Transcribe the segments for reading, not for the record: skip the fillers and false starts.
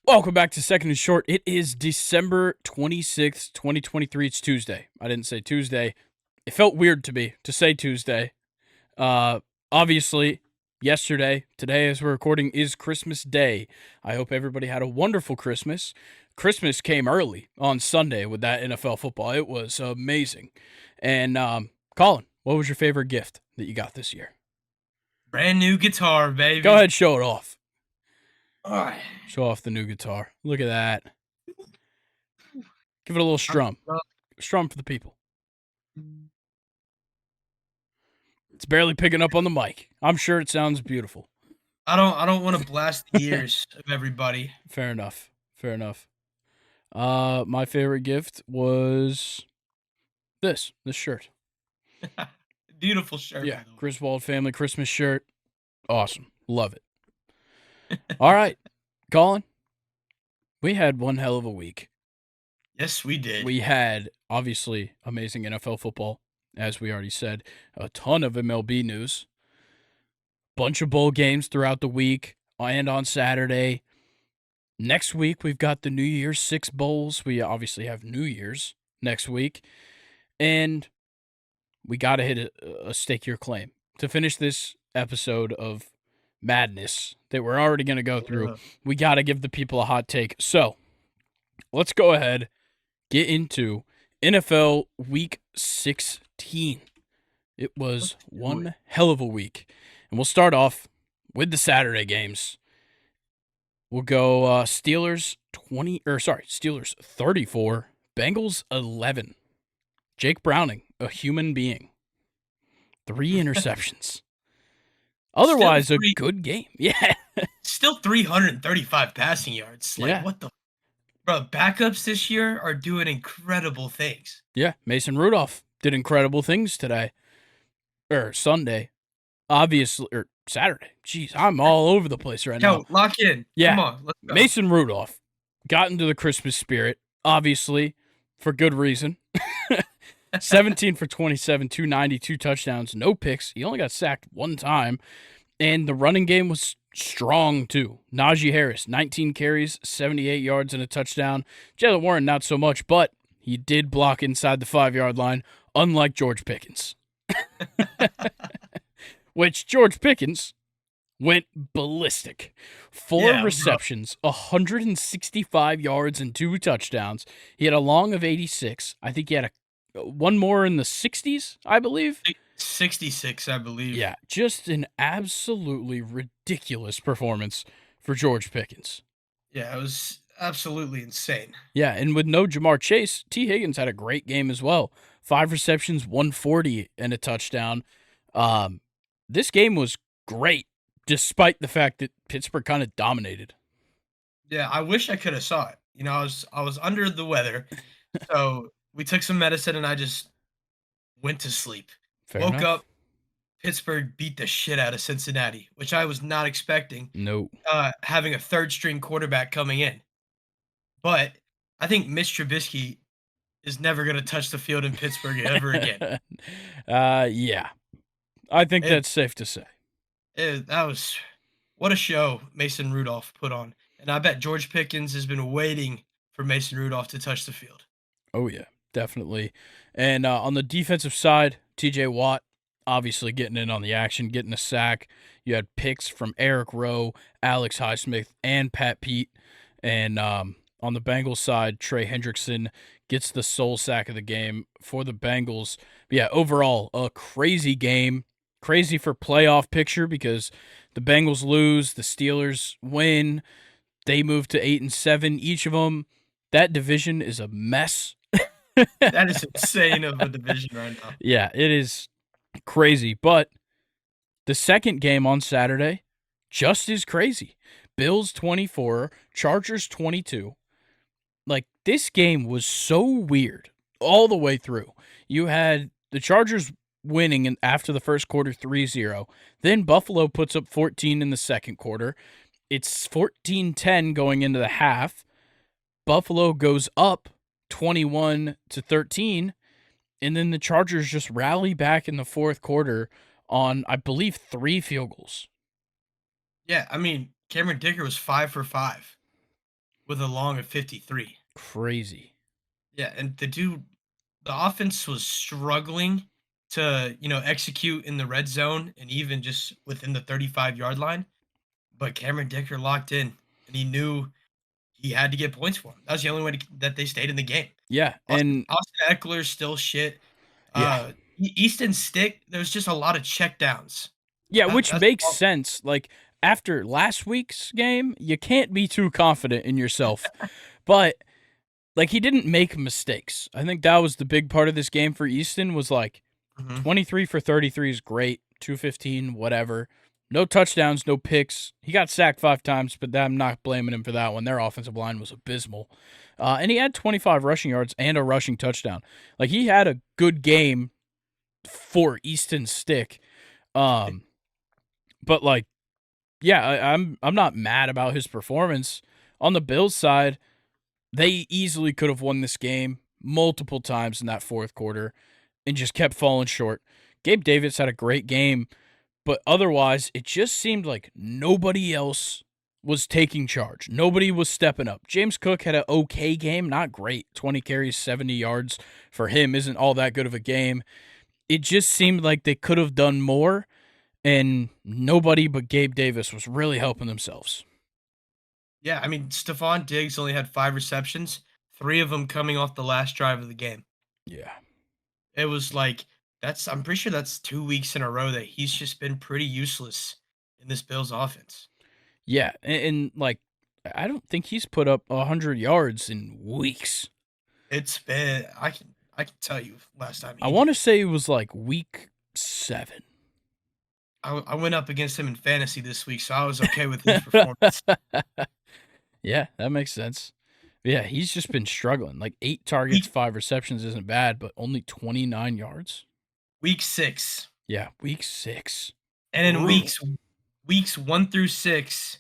Welcome back to Second and Short. It is December 26th, 2023. It's Tuesday. I didn't say Tuesday. It felt weird to me to say Tuesday. Obviously, yesterday, today as we're recording, is Christmas Day. I hope everybody had a wonderful Christmas. Christmas came early on Sunday with that NFL football. It was amazing. And Colin, what was your favorite gift that you got this year? Brand new guitar, baby. Go ahead, show it off. All right. Show off the new guitar. Look at that. Give it a little strum. Strum for the people. It's barely picking up on the mic. I'm sure it sounds beautiful. I don't want to blast the ears of everybody. Fair enough. My favorite gift was this shirt. Beautiful shirt. Yeah, Griswold family Christmas shirt. Awesome. Love it. All right, Colin, we had one hell of a week. Yes, we did. We had, obviously, amazing NFL football, as we already said, a ton of MLB news, bunch of bowl games throughout the week and on Saturday. Next week, we've got the New Year's 6 bowls. We obviously have New Year's next week, and we got to hit a stake your claim to finish this episode of madness that we're already going to go through. We got to give the people a hot take. So let's go ahead, get into NFL Week 16. It was one hell of a week. And we'll start off with the Saturday games. We'll go Steelers 34, Bengals 11. Jake Browning, a human being. 3 interceptions. Otherwise, a good game. Yeah. Still 335 passing yards. What the? Bro, backups this year are doing incredible things. Yeah, Mason Rudolph did incredible things today. Or Sunday. Obviously, or Saturday. Jeez, I'm all over the place right now. Lock in. Yeah. Come on, let's go. Mason Rudolph got into the Christmas spirit, obviously, for good reason. 17 for 27, 292 touchdowns, no picks. He only got sacked one time. And the running game was strong, too. Najee Harris, 19 carries, 78 yards, and a touchdown. Jalen Warren, not so much, but he did block inside the 5-yard line, unlike George Pickens. Which George Pickens went ballistic. 4 receptions, 165 yards, and 2 touchdowns. He had a long of 86. I think he had one more in the 60s, I believe. 66, I believe. Yeah, just an absolutely ridiculous performance for George Pickens. Yeah, it was absolutely insane. Yeah, and with no Jamar Chase, T. Higgins had a great game as well. 5 receptions, 140, and a touchdown. This game was great, despite the fact that Pittsburgh kind of dominated. Yeah, I wish I could have saw it. You know, I was under the weather, so we took some medicine, and I just went to sleep. Woke up, Pittsburgh beat the shit out of Cincinnati, which I was not expecting. No. Having a third-string quarterback coming in. But I think Mitch Trubisky is never going to touch the field in Pittsburgh ever again. Yeah. I think that's safe to say. What a show Mason Rudolph put on. And I bet George Pickens has been waiting for Mason Rudolph to touch the field. Oh, yeah, definitely. And on the defensive side, TJ Watt obviously getting in on the action, getting a sack. You had picks from Eric Rowe, Alex Highsmith, and Pat Pete. And on the Bengals side, Trey Hendrickson gets the sole sack of the game for the Bengals. But yeah, overall, a crazy game. Crazy for playoff picture because the Bengals lose, the Steelers win. They move to 8-7, each of them. That division is a mess. That is insane of a division right now. Yeah, it is crazy. But the second game on Saturday, just as crazy. Bills 24, Chargers 22. Like, this game was so weird all the way through. You had the Chargers winning after the first quarter 3-0. Then Buffalo puts up 14 in the second quarter. It's 14-10 going into the half. Buffalo goes up 21-13, and then the Chargers just rally back in the fourth quarter on, I believe, 3 field goals. Yeah, I mean, Cameron Dicker was 5 for 5. with a long of 53. Crazy. Yeah, and the offense was struggling to, execute in the red zone and even just within the 35-yard line, but Cameron Dicker locked in, and he knew he had to get points for him. That was the only way that they stayed in the game. Yeah, Austin and Austin Eckler's still shit. yeah. Easton Stick, there's just a lot of check downs. Yeah, which That's the makes problem. sense. Like, after last week's game, you can't be too confident in yourself. But, like, he didn't make mistakes. I think that was the big part of this game for Easton was, like, Mhm. 23 for 33 is great, 215, whatever. No touchdowns, no picks. He got sacked 5 times, but I'm not blaming him for that one. Their offensive line was abysmal. And he had 25 rushing yards and a rushing touchdown. Like, he had a good game for Easton Stick. But, like, yeah, I'm not mad about his performance. On the Bills side, they easily could have won this game multiple times in that fourth quarter and just kept falling short. Gabe Davis had a great game, but otherwise, it just seemed like nobody else was taking charge. Nobody was stepping up. James Cook had an okay game, not great. 20 carries, 70 yards for him isn't all that good of a game. It just seemed like they could have done more, and nobody but Gabe Davis was really helping themselves. Yeah, I mean, Stephon Diggs only had 5 receptions, 3 of them coming off the last drive of the game. Yeah. It was like I'm pretty sure that's 2 weeks in a row that he's just been pretty useless in this Bills offense. Yeah, and like, I don't think he's put up 100 yards in weeks. It's been I can tell you last time I he want to did. say it was like week 7. I went up against him in fantasy this week, so I was okay with his performance. Yeah, that makes sense. Yeah, he's just been struggling. Like 8 targets, Week 5 receptions isn't bad, but only 29 yards. week 6, Yeah, week 6. and in Brutal. weeks 1 through 6,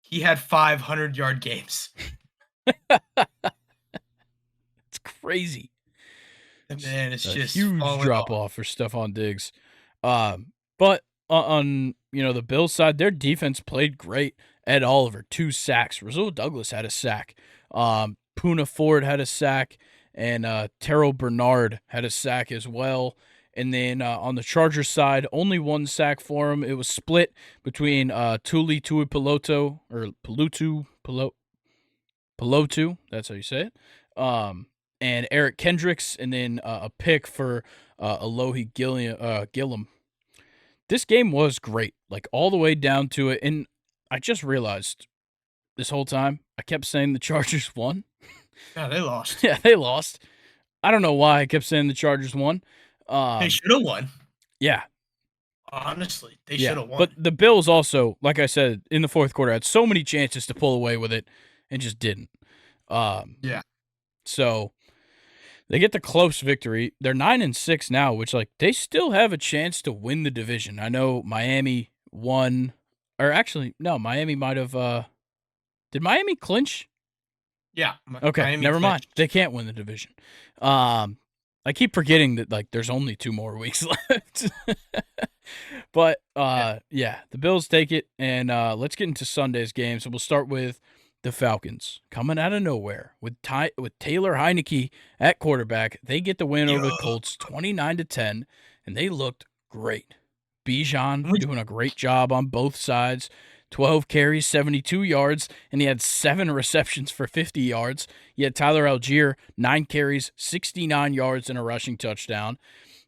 he had 500-yard games. It's crazy. And man, it's A just huge falling drop off. off for Stephon Diggs. But on the Bills side, their defense played great. Ed Oliver, 2 sacks. Rasul Douglas had a sack. Poona Ford had a sack, and Terrell Bernard had a sack as well. And then on the Chargers side, only 1 sack for him. It was split between Tuli Tuipulotu or Pelotu. That's how you say it. And Eric Kendricks, and then a pick for Alohi Gillum. This game was great, like all the way down to it. And I just realized this whole time, I kept saying the Chargers won. Yeah, they lost. Yeah, they lost. I don't know why I kept saying the Chargers won. They should have won. Yeah, Honestly, they should yeah. have won. But the Bills also, like I said, in the fourth quarter, had so many chances to pull away with it and just didn't. Um, Yeah. so they get the close victory. They're 9-6 now, which like they still have a chance to win the division. I know Miami won, or actually no, Miami might have. Did Miami clinch? Yeah, Okay, Miami never mind. clinched. They can't win the division. I keep forgetting that like there's only 2 more weeks left. But Yeah. yeah, the Bills take it, and let's get into Sunday's game. So we'll start with the Falcons coming out of nowhere with Taylor Heineke at quarterback. They get the win Yo, over the Colts, 29-10, and they looked great. Bijan which doing a great job on both sides. 12 carries, 72 yards, and he had 7 receptions for 50 yards. You had Tyler Algier, 9 carries, 69 yards, and a rushing touchdown.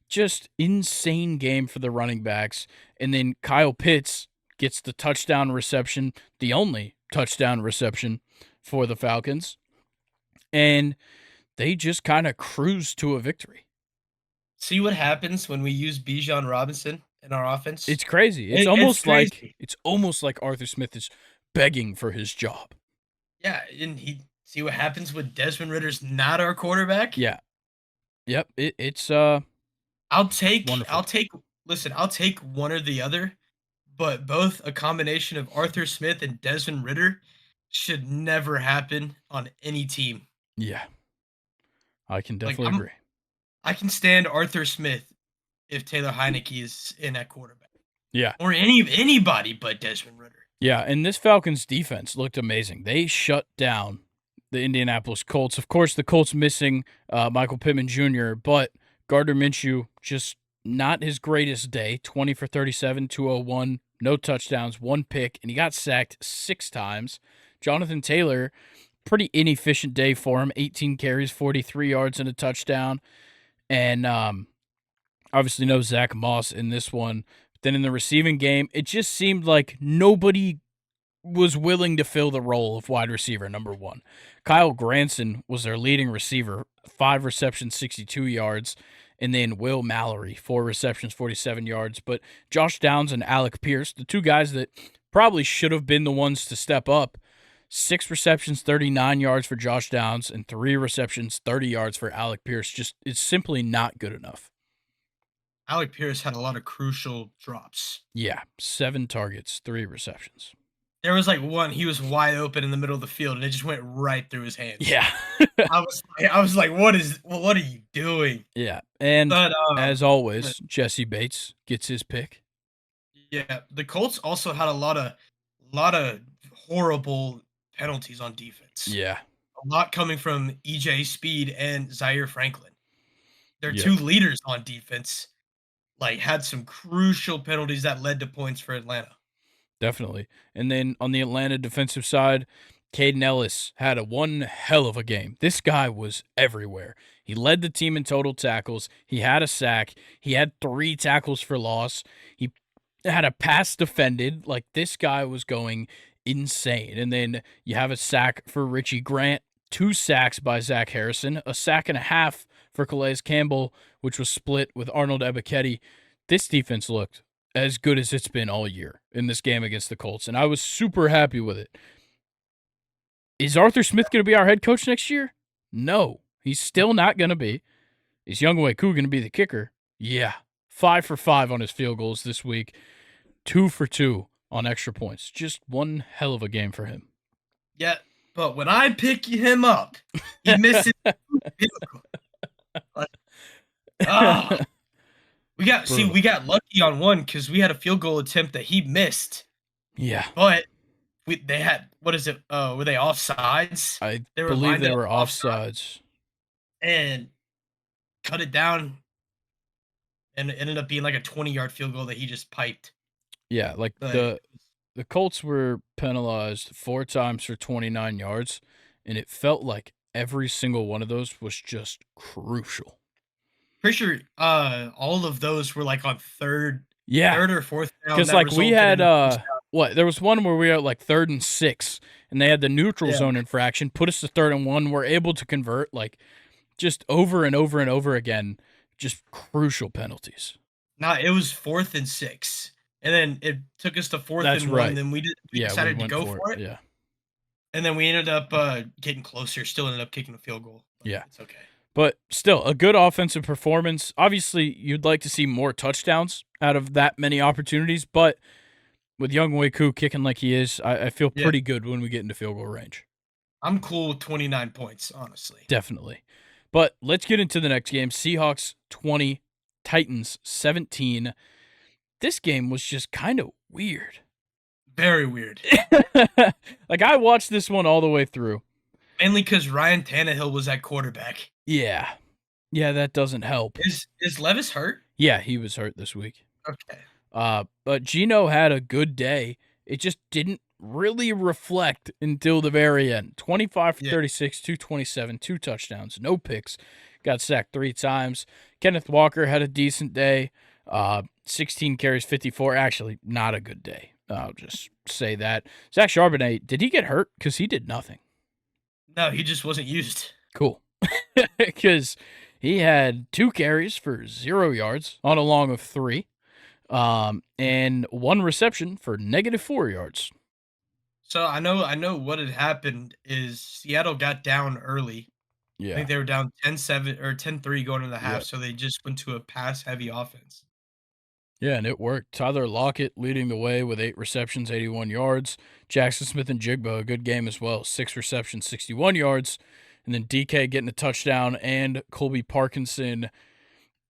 Just insane game for the running backs. And then Kyle Pitts gets the touchdown reception, the only touchdown reception for the Falcons. And they just kind of cruise to a victory. see what happens when we use Bijan Robinson in our offense? It's crazy. It's crazy. It's almost like Arthur Smith is begging for his job. Yeah, and he see what happens when Desmond Ritter's not our quarterback? Yeah. Yep. It's I'll wonderful. take listen, I'll take one or the other, but both a combination of Arthur Smith and Desmond Ritter should never happen on any team. Yeah. I can Like, definitely agree. I can stand Arthur Smith if Taylor Heineke is in at quarterback, Yeah. or anybody but Desmond Ritter. Yeah, and this Falcons defense looked amazing. They shut down the Indianapolis Colts. Of course, the Colts missing Michael Pittman Jr., but Gardner Minshew just not his greatest day. 20 for 37, 201, no touchdowns, one pick, and he got sacked 6 times. Jonathan Taylor, pretty inefficient day for him. 18 carries, 43 yards, and a touchdown. And obviously no Zach Moss in this one. Then in the receiving game, it just seemed like nobody was willing to fill the role of wide receiver number 1. Kyle Granson was their leading receiver, 5 receptions, 62 yards. And then Will Mallory, 4 receptions, 47 yards. But Josh Downs and Alec Pierce, the two guys that probably should have been the ones to step up, 6 receptions, 39 yards for Josh Downs, and 3 receptions, 30 yards for Alec Pierce. Just, it's simply not good enough. Alec Pierce had a lot of crucial drops. Yeah, 7 targets, 3 receptions. There was like one, he was wide open in the middle of the field, and it just went right through his hands. Yeah. I was like, what are you doing? Yeah, and but, as always, Jesse Bates gets his pick. Yeah, the Colts also had a lot of horrible penalties on defense. Yeah. A lot coming from EJ Speed and Zaire Franklin. Their two leaders on defense had some crucial penalties that led to points for Atlanta. Definitely. And then on the Atlanta defensive side, Caden Ellis had one hell of a game. This guy was everywhere. He led the team in total tackles. He had a sack. He had 3 tackles for loss. He had a pass defended. This guy was going insane. And then you have a sack for Richie Grant, 2 sacks by Zach Harrison, a sack and a half for Calais Campbell, which was split with Arnold Ebiketie. This defense looked as good as it's been all year in this game against the Colts, and I was super happy with it. Is Arthur Smith going to be our head coach next year? No, he's still not going to be. Is Younghoe Koo going to be the kicker? Yeah. 5 for 5 on his field goals this week. 2 for 2 on extra points. Just one hell of a game for him. Yeah, but when I pick him up, he misses. We got lucky on one because we had a field goal attempt that he missed. Yeah. But they had, what is it? Were they offsides? I believe they were offsides. And cut it down. And it ended up being like a 20-yard field goal that he just piped. Yeah, the Colts were penalized 4 times for 29 yards, and it felt like every single one of those was just crucial. Pretty sure all of those were on third or fourth down. Because we had there was one where we were at 3rd and 6, and they had the neutral zone infraction, put us to 3rd and 1. We're able to convert just over and over and over again, just crucial penalties. No, it was 4th and 6, and then it took us to 4th and 1. And then we decided to go for it. Yeah, and then we ended up getting closer. Still ended up kicking a field goal. Yeah, it's okay. But still, a good offensive performance. Obviously, you'd like to see more touchdowns out of that many opportunities, but with Younghoe Koo kicking like he is, I feel pretty good when we get into field goal range. I'm cool with 29 points, honestly. Definitely. But let's get into the next game. Seahawks 20, Titans 17. This game was just kind of weird. Very weird. I watched this one all the way through. Mainly because Ryan Tannehill was at quarterback. Yeah, that doesn't help. Is Levis hurt? Yeah, he was hurt this week. Okay. But Geno had a good day. It just didn't really reflect until the very end. 25 for 36, 227, 2 touchdowns, no picks. Got sacked 3 times. Kenneth Walker had a decent day. 16 carries, 54. Actually, not a good day. I'll just say that. Zach Charbonnet, did he get hurt? Because he did nothing. No, he just wasn't used. Cool. Because he had 2 carries for 0 yards on a long of 3. And 1 reception for -4 yards. So I know what had happened is Seattle got down early. Yeah. I think they were down 10-7 or 10-3 going into the half, so they just went to a pass-heavy offense. Yeah, and it worked. Tyler Lockett leading the way with 8 receptions, 81 yards. Jackson Smith and Jigba, a good game as well. 6 receptions, 61 yards. And then DK getting a touchdown and Colby Parkinson.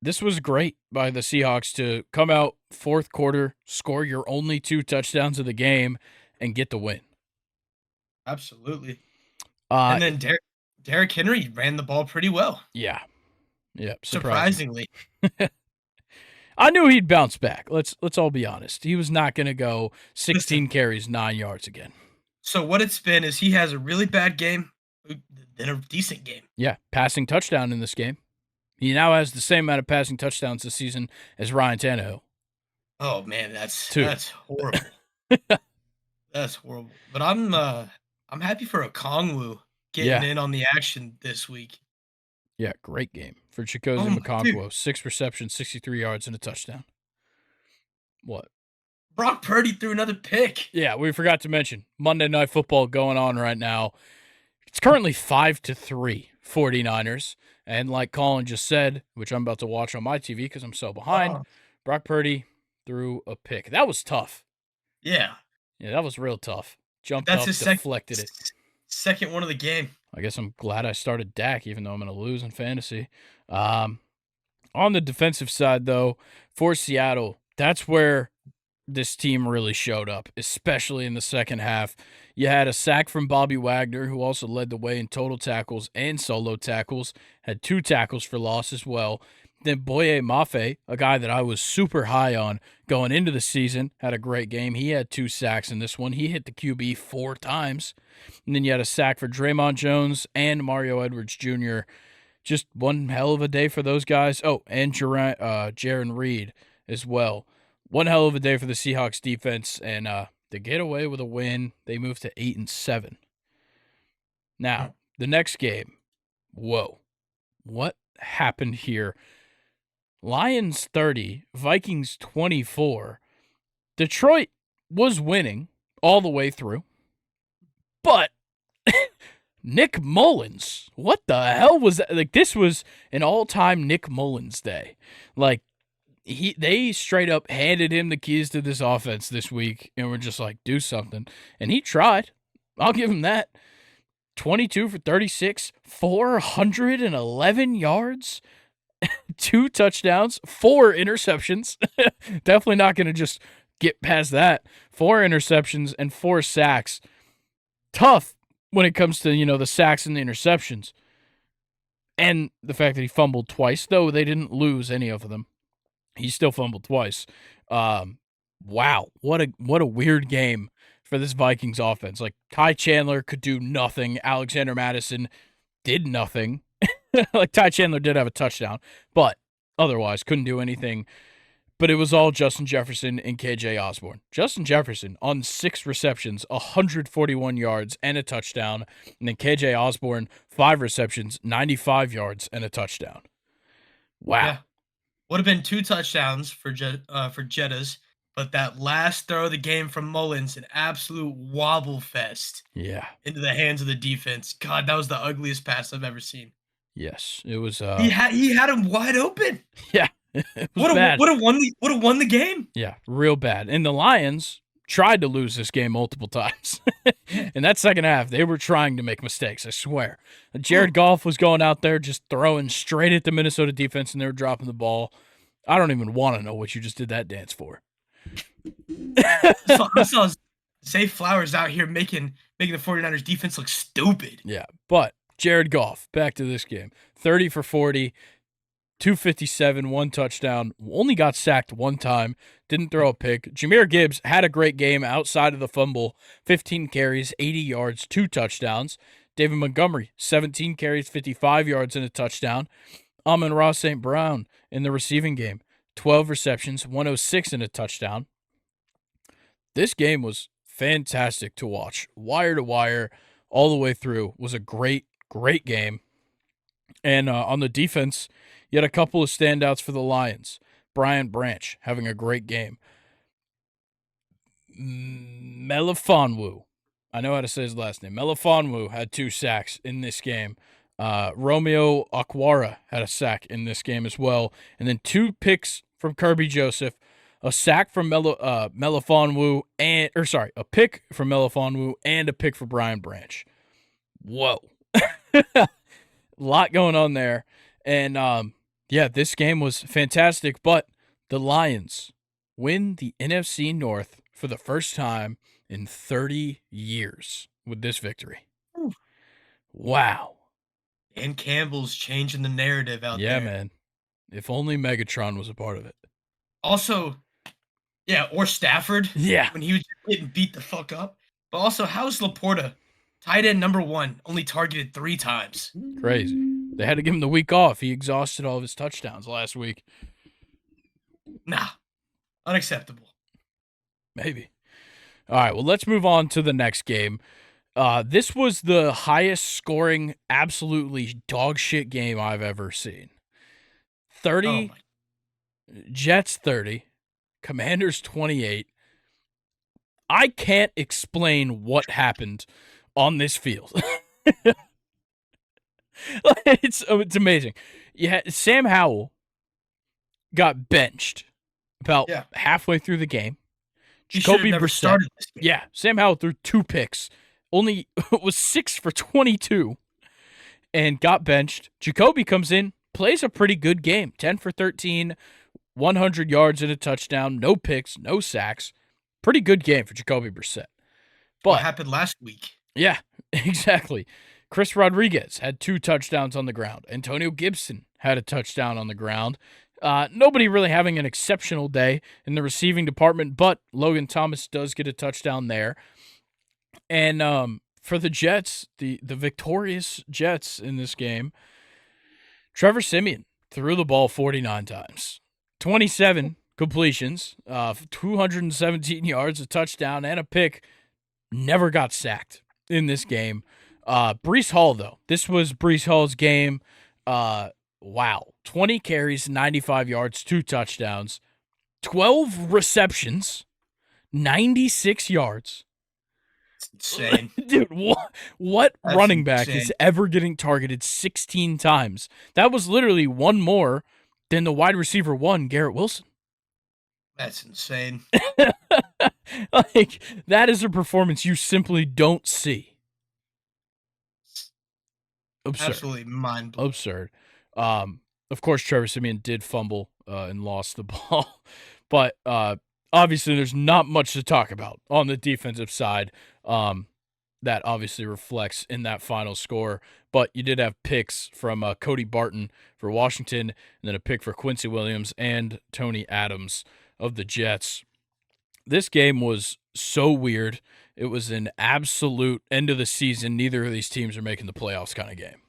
This was great by the Seahawks to come out 4th quarter, score your only 2 touchdowns of the game, and get the win. Absolutely. And then Derrick Henry ran the ball pretty well. Yeah. Yeah, Surprisingly. I knew he'd bounce back. Let's all be honest. He was not going to go 16 Listen, carries, 9 yards again. so what it's been is he has a really bad game, then a decent game. Yeah, passing touchdown in this game. He now has the same amount of passing touchdowns this season as Ryan Tannehill. Oh man, that's horrible. That's horrible. But I'm happy for Okongwu getting in on the action this week. Yeah, great game for Chigozie Okonkwo. 6 receptions, 63 yards, and a touchdown. What? Brock Purdy threw another pick. Yeah, we forgot to mention Monday Night Football going on right now. It's currently 5-3 49ers. And like Colin just said, which I'm about to watch on my TV because I'm so behind, Brock Purdy threw a pick. That was tough. Yeah. Yeah, that was real tough. Jumped up, deflected it. Second one of the game. I guess I'm glad I started Dak, even though I'm going to lose in fantasy. On the defensive side, though, for Seattle, that's where this team really showed up, especially in the second half. You had a sack from Bobby Wagner, who also led the way in total tackles and solo tackles, had 2 tackles for loss as well. Then Boye Mafe, a guy that I was super high on going into the season, had a great game. He had 2 sacks in this one. He hit the QB 4 times. And then you had a sack for Draymond Jones and Mario Edwards Jr. Just one hell of a day for those guys. Oh, and Jaron Reed as well. One hell of a day for the Seahawks defense, and they get away with a win. They move to 8-7. Now, the next game. Whoa. What happened here? Lions 30, Vikings 24. Detroit was winning all the way through. But Nick Mullins, what the hell was that? Like, this was an all-time Nick Mullins day. Like, they straight up handed him the keys to this offense this week and were just like, do something. And he tried. I'll give him that. 22 for 36, 411 yards, 2 touchdowns, 4 interceptions. Definitely not going to just get past that. 4 interceptions and 4 sacks. Tough when it comes to, the sacks and the interceptions. And the fact that he fumbled twice, though they didn't lose any of them. He still fumbled twice. Wow, what a weird game for this Vikings offense. Like, Ty Chandler could do nothing. Alexander Mattison did nothing. Like, Ty Chandler did have a touchdown, but otherwise couldn't do anything. But it was all Justin Jefferson and KJ Osborne. Justin Jefferson on 6 receptions, 141 yards and a touchdown. And then KJ Osborne, 5 receptions, 95 yards and a touchdown. Wow. Yeah. Would have been 2 touchdowns for Jettas, but that last throw of the game from Mullins, an absolute wobble fest. Yeah. Into the hands of the defense. God, that was the ugliest pass I've ever seen. Yes, it was. He had him wide open. Yeah, would have won the game. Yeah, real bad. And the Lions tried to lose this game multiple times. In that second half, they were trying to make mistakes, I swear. Jared Goff was going out there just throwing straight at the Minnesota defense, and they were dropping the ball. I don't even want to know what you just did that dance for. I saw Zay Flowers out here making the 49ers defense look stupid. Yeah, but Jared Goff, back to this game. 30 for 40, 257, 1 touchdown. Only got sacked 1 time. Didn't throw a pick. Jahmyr Gibbs had a great game outside of the fumble. 15 carries, 80 yards, 2 touchdowns. David Montgomery, 17 carries, 55 yards, and a touchdown. Amon-Ra St. Brown in the receiving game. 12 receptions, 106 and a touchdown. This game was fantastic to watch. Wire to wire, all the way through. Was a great game. And on the defense, you had a couple of standouts for the Lions. Brian Branch having a great game. Melifonwu, I know how to say his last name. Melifonwu had 2 sacks in this game. Romeo Okwara had a sack in this game as well. And then 2 picks from Kirby Joseph. A sack from Melifonwu, a pick from Melifonwu and a pick for Brian Branch. Whoa. A lot going on there. And, this game was fantastic, but the Lions win the NFC North for the first time in 30 years with this victory. Wow. And Campbell's changing the narrative out Yeah, there. man. If only Megatron was a part of it. Also, yeah, or Stafford Yeah. when he was just getting beat the fuck up. But also, how's Laporta, tight end number 1, only targeted 3 times? Crazy. They had to give him the week off. He exhausted all of his touchdowns last week. Nah, unacceptable. Maybe. All right, well, let's move on to the next game. This was the highest scoring, absolutely dog shit game I've ever seen. Oh 30, my. Jets 30, Commanders 28. I can't explain what happened on this field. It's amazing. Yeah, Sam Howell got benched about Yeah, halfway through the game. he should have Jacoby never Brissett. started this game. Yeah, Sam Howell threw 2 picks. Only was 6 for 22 and got benched. Jacoby comes in, plays a pretty good game. 10 for 13, 100 yards and a touchdown, no picks, no sacks. Pretty good game for Jacoby Brissett. What But happened last week? yeah, exactly. Chris Rodriguez had 2 touchdowns on the ground. Antonio Gibson had a touchdown on the ground. Nobody really having an exceptional day in the receiving department, but Logan Thomas does get a touchdown there. And for the Jets, the victorious Jets in this game, Trevor Siemian threw the ball 49 times, 27 completions, 217 yards, a touchdown, and a pick. Never got sacked in this game. Breece Hall, though. This was Breece Hall's game. Wow. 20 carries, 95 yards, 2 touchdowns, 12 receptions, 96 yards. It's insane. Dude, what That's running back insane. is ever getting targeted 16 times? That was literally one more than the wide receiver 1, Garrett Wilson. That's insane. Like, that is a performance you simply don't see. Absurd. Absolutely mind blowing. Absurd. Of course, Trevor Siemian did fumble and lost the ball, but obviously there's not much to talk about on the defensive side. That obviously reflects in that final score, but you did have picks from Cody Barton for Washington, and then a pick for Quincy Williams and Tony Adams of the Jets. This game was so weird. It was an absolute end of the season. Neither of these teams are making the playoffs kind of game.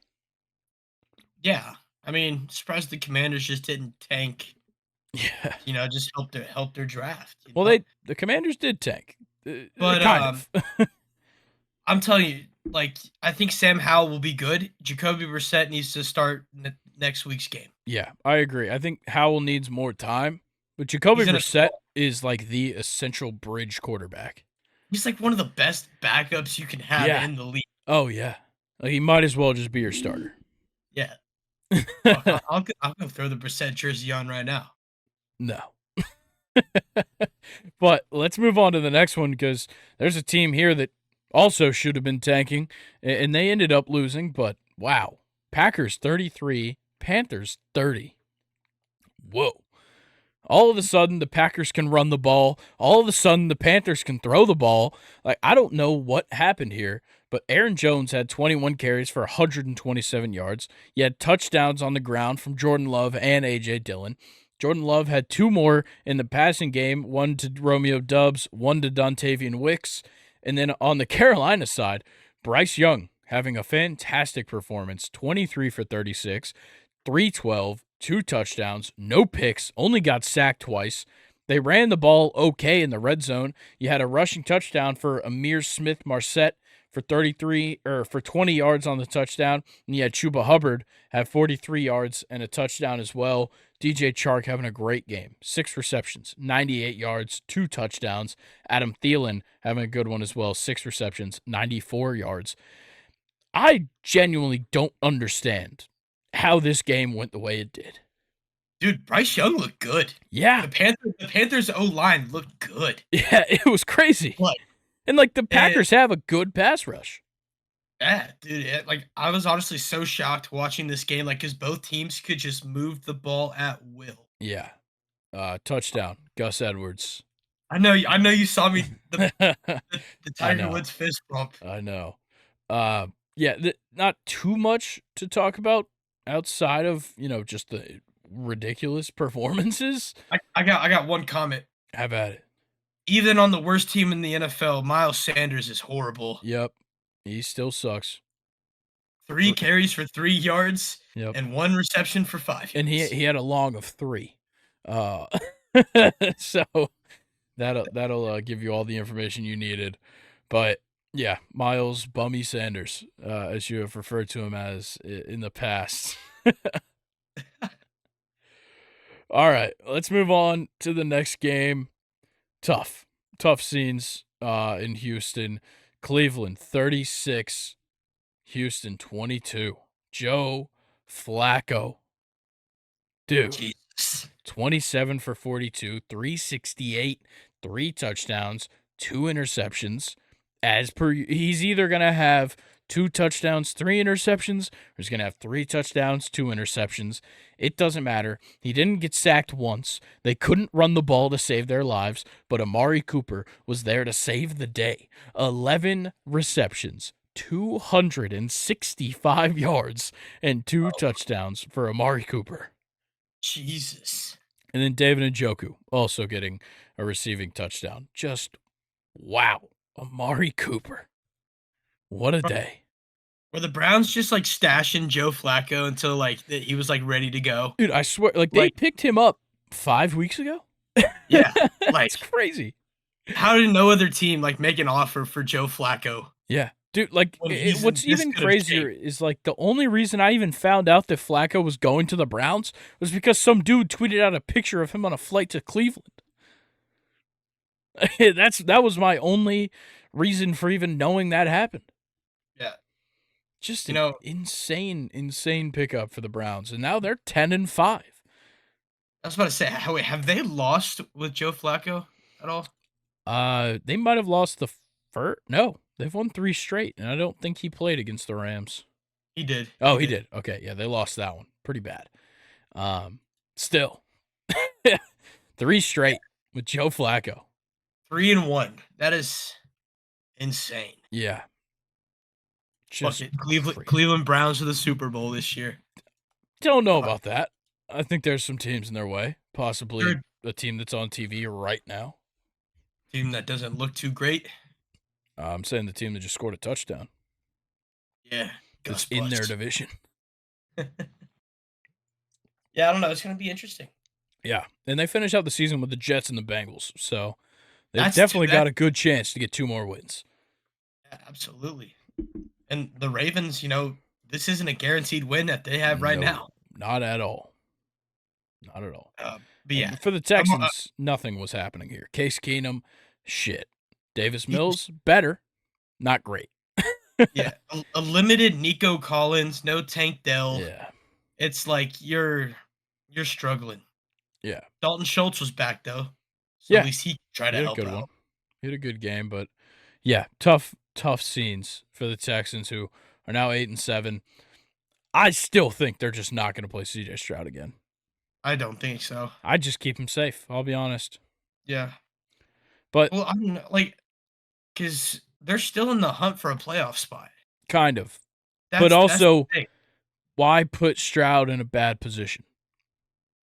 Yeah. I mean, surprised the Commanders just didn't tank, Yeah. just help their draft. Well, the Commanders did tank, But kind of. I'm telling you, I think Sam Howell will be good. Jacoby Brissett needs to start next week's game. Yeah, I agree. I think Howell needs more time, but Jacoby He's in a Brissett is like the essential bridge quarterback. He's like one of the best backups you can have Yeah. in the league. Oh yeah, like, he might as well just be your starter. Yeah. I'll go throw the Brissett jersey on right now. No. But let's move on to the next one because there's a team here that also should have been tanking, and they ended up losing. But wow, Packers 33, Panthers 30. Whoa. All of a sudden, the Packers can run the ball. All of a sudden, the Panthers can throw the ball. Like, I don't know what happened here, but Aaron Jones had 21 carries for 127 yards. He had touchdowns on the ground from Jordan Love and A.J. Dillon. Jordan Love had 2 more in the passing game, 1 to Romeo Doubs, 1 to Dontavian Wicks. And then on the Carolina side, Bryce Young having a fantastic performance, 23 for 36, 312, 2 touchdowns, no picks, only got sacked twice. They ran the ball okay in the red zone. You had a rushing touchdown for Amir Smith-Marset for 20 yards on the touchdown, and you had Chuba Hubbard have 43 yards and a touchdown as well. DJ Chark having a great game, 6 receptions, 98 yards, 2 touchdowns. Adam Thielen having a good one as well, 6 receptions, 94 yards. I genuinely don't understand how this game went the way it did. Dude, Bryce Young looked good. Yeah. The Panthers O-line looked good. Yeah, it was crazy. What? And the Packers have a good pass rush. Yeah, dude. I was honestly so shocked watching this game, because both teams could just move the ball at will. Yeah. Touchdown, Gus Edwards. I know you saw me the Tiger know. Woods fist bump. I know. Yeah, not too much to talk about outside of, just the ridiculous performances. I got one comment. Have at it. Even on the worst team in the NFL, Miles Sanders is horrible. Yep. He still sucks. 3 carries for 3 yards Yep. and 1 reception for 5 And yards. he had a long of 3. Uh, so that'll give you all the information you needed. But yeah, Miles Bummy Sanders, as you have referred to him as in the past. All right, let's move on to the next game. Tough scenes in Houston. Cleveland 36, Houston 22. Joe Flacco, dude, Jesus. 27 for 42, 368, 3 touchdowns, 2 interceptions. As per, he's either going to have 2 touchdowns, 3 interceptions, or he's going to have 3 touchdowns, 2 interceptions. It doesn't matter. He didn't get sacked once. They couldn't run the ball to save their lives, but Amari Cooper was there to save the day. 11 receptions, 265 yards, and 2 touchdowns for Amari Cooper. Jesus. And then David Njoku also getting a receiving touchdown. Just wow. Amari Cooper. What a day. Were the Browns just, like, stashing Joe Flacco until, like, he was, like, ready to go? Dude, I swear, they Like picked him up 5 weeks ago? Yeah, like It's crazy. how did no other team, like, make an offer for Joe Flacco Yeah. Dude, when he's in what's this even good of shape? crazier is, the only reason I even found out that Flacco was going to the Browns was because some dude tweeted out a picture of him on a flight to Cleveland. That was my only reason for even knowing that happened. Yeah. Just You an know, insane pickup for the Browns, and now they're 10-5. I was about to say, wait, have they lost with Joe Flacco at all? They might have lost the first. No, they've won 3 straight, and I don't think he played against the Rams. He did. Oh, he did. Okay, yeah, they lost that one. Pretty bad. Still, 3 straight with Joe Flacco. 3-1. That is insane. Yeah, Fuck just it. crazy. Cleveland Browns to the Super Bowl this year. Don't know about that. I think there's some teams in their way. Possibly They're a team that's on TV right now. a team that doesn't look too great. I'm saying the team that just scored a touchdown. Yeah. That's Gus in their Bus. division. Yeah, I don't know. It's going to be interesting. Yeah, and they finish out the season with the Jets and the Bengals, so they've That's definitely that got a good chance to get 2 more wins. Yeah, absolutely. And the Ravens, this isn't a guaranteed win that they have right No, now. not at all. Not at all. But yeah, For the Texans, nothing was happening here. Case Keenum, shit. Davis Mills, better, not great. yeah, a limited Nico Collins, no Tank Dell. Yeah. It's like you're struggling. Yeah. Dalton Schultz was back though, so Yeah. at least he can try to He had a help good out. one. He had a good game, but yeah, tough scenes for the Texans, who are now 8-7. I still think they're just not going to play CJ Stroud again. I don't think so. I'd just keep him safe. I'll be honest. Yeah. But Well, I'm because they're still in the hunt for a playoff spot. kind of. That's, But that's the also, thing. why put Stroud in a bad position?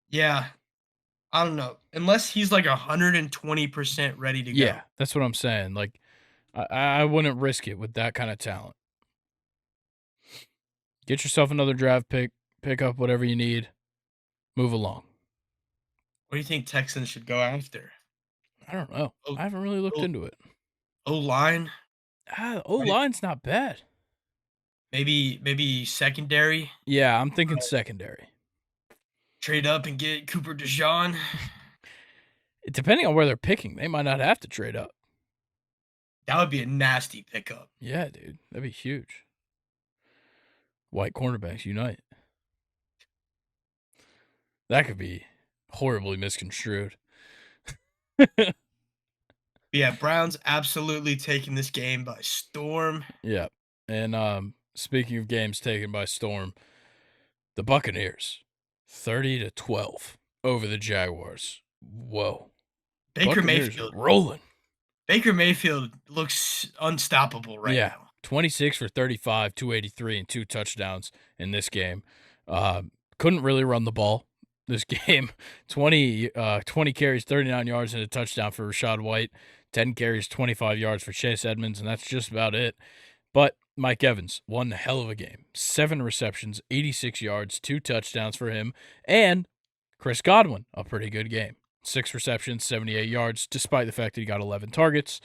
Yeah. I don't know. Unless he's like 120% ready to go. Yeah, that's what I'm saying. I wouldn't risk it with that kind of talent. Get yourself another draft pick up whatever you need, move along. What do you think Texans should go after? I don't know. I haven't really looked into it. O-line? O-line's not bad. Maybe secondary? Yeah, I'm thinking secondary. Trade up and get Cooper DeJean? Depending on where they're picking, they might not have to trade up. That would be a nasty pickup. Yeah, dude. That'd be huge. White cornerbacks unite. That could be horribly misconstrued. Yeah, Browns absolutely taking this game by storm. Yeah. And speaking of games taken by storm, the Buccaneers 30-12 over the Jaguars. Whoa. Baker Buccaneers Mayfield. rolling. Baker Mayfield looks unstoppable right now. 26 for 35, 283, and 2 touchdowns in this game. Couldn't really run the ball this game. 20 carries, 39 yards, and a touchdown for Rachaad White. 10 carries, 25 yards for Chase Edmonds, and that's just about it. But Mike Evans, one hell of a game. 7 receptions, 86 yards, 2 touchdowns for him. And Chris Godwin, a pretty good game. 6 receptions, 78 yards, despite the fact that he got 11 targets,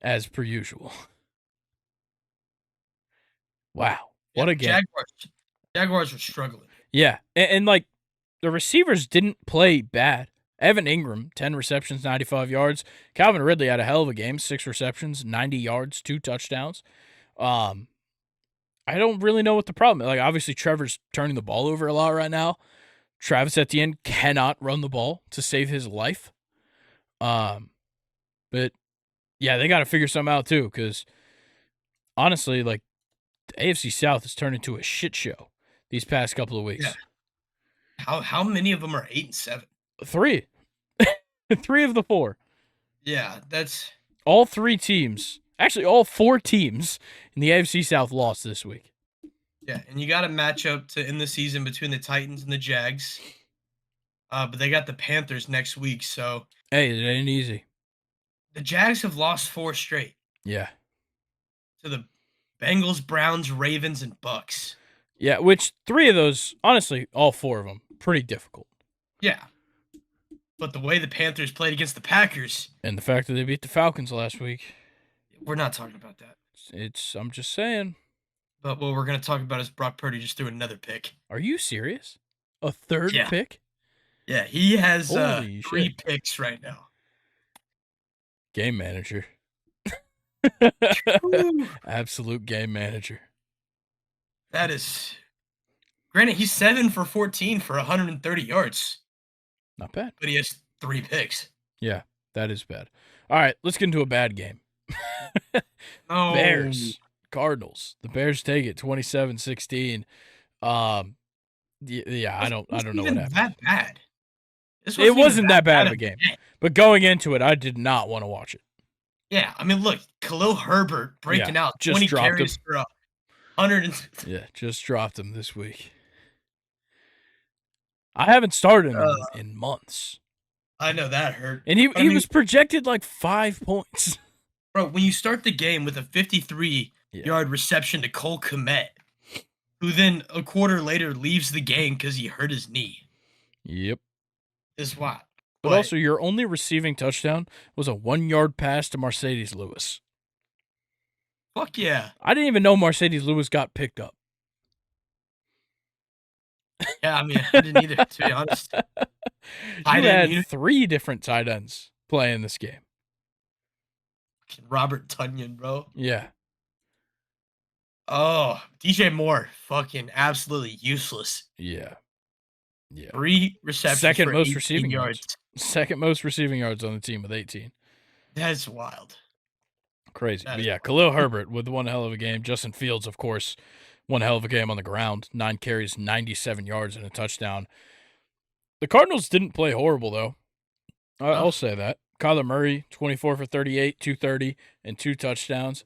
as per usual. Wow, what a game. Jaguars were struggling. Yeah, and like, the receivers didn't play bad. Evan Ingram, 10 receptions, 95 yards. Calvin Ridley had a hell of a game, 6 receptions, 90 yards, 2 touchdowns. I don't really know what the problem is. Like, obviously, Trevor's turning the ball over a lot right now. Travis Etienne cannot run the ball to save his life. But, yeah, they got to figure something out, too, because, honestly, like, the AFC South has turned into a shit show these past couple of weeks. Yeah. How many of them are 8-7? 3. 3 of the 4. Yeah, that's all 3 teams. Actually, all 4 teams in the AFC South lost this week. Yeah, and you got a matchup to end the season between the Titans and the Jags. But they got the Panthers next week, so hey, it ain't easy. The Jags have lost 4 straight. Yeah. To the Bengals, Browns, Ravens, and Bucks. Yeah, which 3 of those, honestly, all 4 of them, pretty difficult. Yeah. But the way the Panthers played against the Packers. And the fact that they beat the Falcons last week. We're not talking about that. I'm just saying. But what we're going to talk about is Brock Purdy just threw another pick. Are you serious? A third pick? Yeah, he has 3 shit. picks right now. Game manager. Absolute game manager. That is. Granted, he's 7 for 14 for 130 yards. Not bad. But he has 3 picks. Yeah, that is bad. All right, let's get into a bad game. Oh. Bears, Cardinals. The Bears take it 27-16. Yeah, I don't know what happened. That bad. It wasn't that bad of a game. But going into it, I did not want to watch it. Yeah, I mean, look, Khalil Herbert breaking out 20 carries for 100. Yeah, just dropped him this week. I haven't started him in months. I know that hurt. And he was projected like 5 points. Bro, when you start the game with a 53-yard reception to Cole Kmet, who then a quarter later leaves the game because he hurt his knee. Yep. Is what. But also, your only receiving touchdown was a 1-yard pass to Mercedes Lewis. Fuck yeah. I didn't even know Mercedes Lewis got picked up. Yeah, I mean, I didn't either, to be honest. You had 3 different tight ends playing this game. Robert Tonyan, bro. Yeah. Oh, DJ Moore, fucking absolutely useless. Yeah. Yeah. 3 receptions. Second most receiving yards. Second most receiving yards on the team with 18. That's wild. Crazy. But yeah, Khalil Herbert with one hell of a game. Justin Fields, of course, one hell of a game on the ground. 9 carries, 97 yards, and a touchdown. The Cardinals didn't play horrible, though. I'll say that. Kyler Murray, 24 for 38, 230, and 2 touchdowns.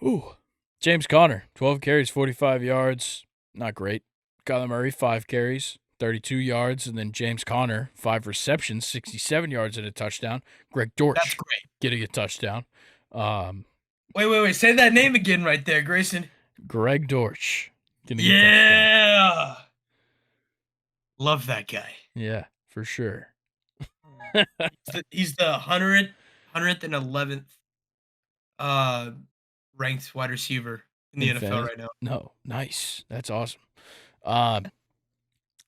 Ooh. James Conner, 12 carries, 45 yards. Not great. Kyler Murray, 5 carries, 32 yards. And then James Conner, 5 receptions, 67 yards, and a touchdown. Greg Dortch getting a touchdown. Wait. Say that name again right there, Grayson. Greg Dortch. Yeah. Love that guy. Yeah, for sure. He's the 111th ranked wide receiver in the NFL right now. No, nice. That's awesome.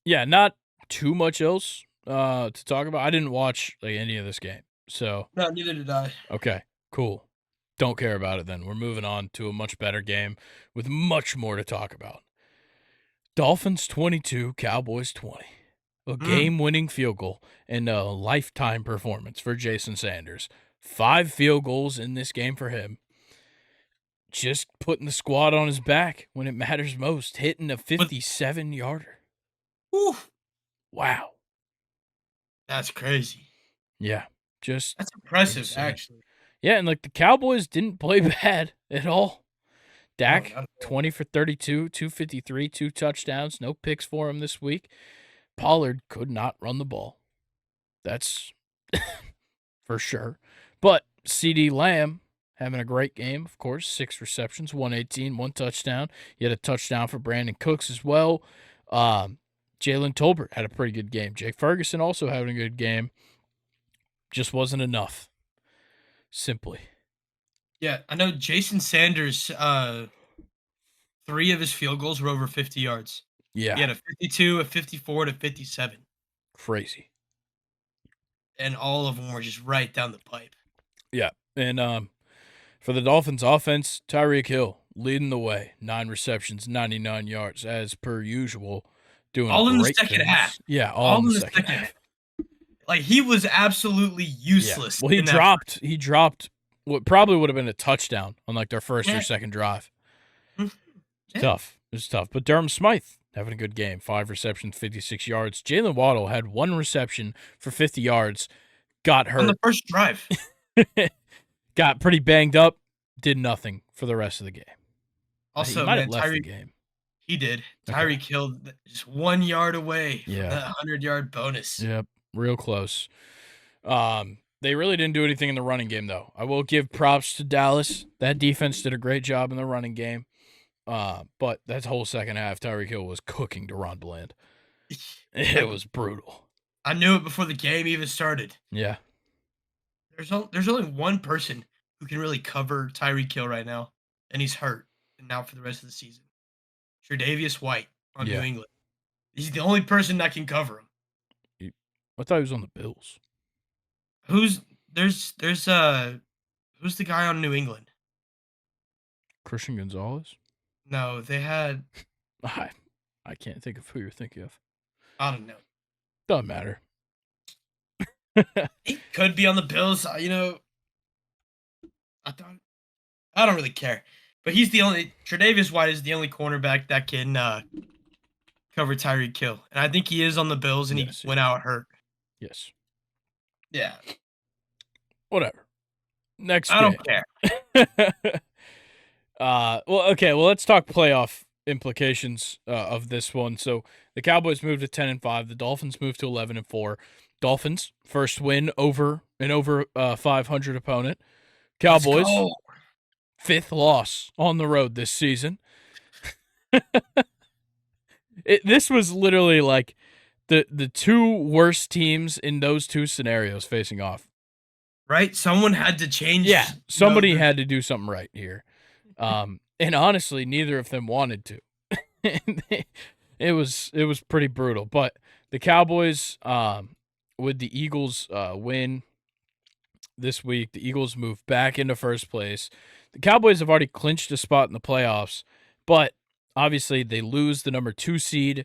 Yeah, not too much else to talk about. I didn't watch any of this game. So no, neither did I. Okay, cool. Don't care about it then. We're moving on to a much better game with much more to talk about. Dolphins 22, Cowboys 20. A game-winning field goal and a lifetime performance for Jason Sanders. 5 field goals in this game for him. Just putting the squad on his back when it matters most. Hitting a 57-yarder. Wow. That's crazy. Yeah. Just that's impressive, insane. actually. Yeah, and like the Cowboys didn't play bad at all. No, Dak, not at all. 20 for 32, 253, 2 touchdowns, no picks for him this week. Pollard could not run the ball. That's for sure. But CeeDee Lamb having a great game, of course, 6 receptions, 118, 1 touchdown. He had a touchdown for Brandon Cooks as well. Jalen Tolbert had a pretty good game. Jake Ferguson also having a good game. Just wasn't enough. Simply. Yeah, I know Jason Sanders, 3 of his field goals were over 50 yards. He Yeah. had a 52, a 54, and a 57, Crazy. and all of them were just right down the pipe. Yeah. And for the Dolphins offense, Tyreek Hill leading the way. 9 receptions, 99 yards, as per usual. Doing All in the great second things. half. Yeah, all All in in the the second second half. half. Like, he was absolutely Yeah. useless Well, he in that dropped what probably would have been a touchdown on like their first or Yeah. second drive. Mhm. It's Yeah. tough. It's tough. But Durham Smythe having a good game. 5 receptions, 56 yards. Jalen Waddle had 1 reception for 50 yards. Got On the hurt. first drive. Got pretty banged up. Did nothing for the rest of the game. He Also, might have man, left the Tyreek game. he did. Okay. Tyreek Hill just 1 yard away from Yeah. that 100-yard bonus. Yep. Real close. They really didn't do anything in the running game, though. I will give props to Dallas. That defense did a great job in the running game. But that whole second half, Tyreek Hill was cooking Deron Bland. It was brutal. I knew it before the game even started. Yeah. There's only one person who can really cover Tyreek Hill right now, and he's hurt and out for the rest of the season. Tre'Davious White on New Yeah. England. He's the only person that can cover him. I thought he was on the Bills. Who's who's the guy on New England? Christian Gonzalez? No, they had I can't think of who you're thinking of. I don't know. Doesn't matter. He could be on the Bills. I don't really care. But he's the only Tre'Davious White is the only cornerback that can cover Tyreek Hill. And I think he is on the Bills and Yes, he went out hurt. Yes. Yeah. Whatever. Next I game. don't care. Well, let's talk playoff implications of this one. So the Cowboys moved to 10-5. The Dolphins moved to 11-4. Dolphins first win over an over 500 opponent. Cowboys fifth loss on the road this season. This was literally like the two worst teams in those two scenarios facing off. Right? Someone had to change. Yeah, somebody had to do something right here. And honestly, neither of them wanted to. It was pretty brutal. But the Cowboys, with the Eagles win this week, the Eagles move back into first place. The Cowboys have already clinched a spot in the playoffs, but obviously they lose the number 2 seed,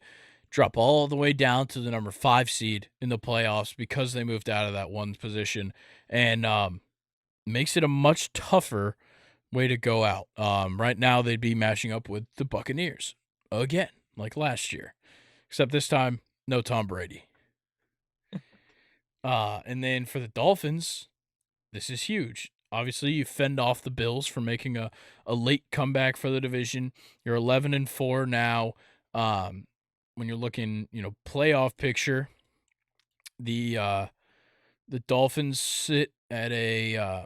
drop all the way down to the number 5 seed in the playoffs because they moved out of that one position, and makes it a much tougher way to go out. Right now, they'd be matching up with the Buccaneers again, like last year, except this time, no Tom Brady. And then for the Dolphins, this is huge. Obviously, you fend off the Bills for making a late comeback for the division. You're 11-4 now. When you're looking, playoff picture, the Dolphins sit at a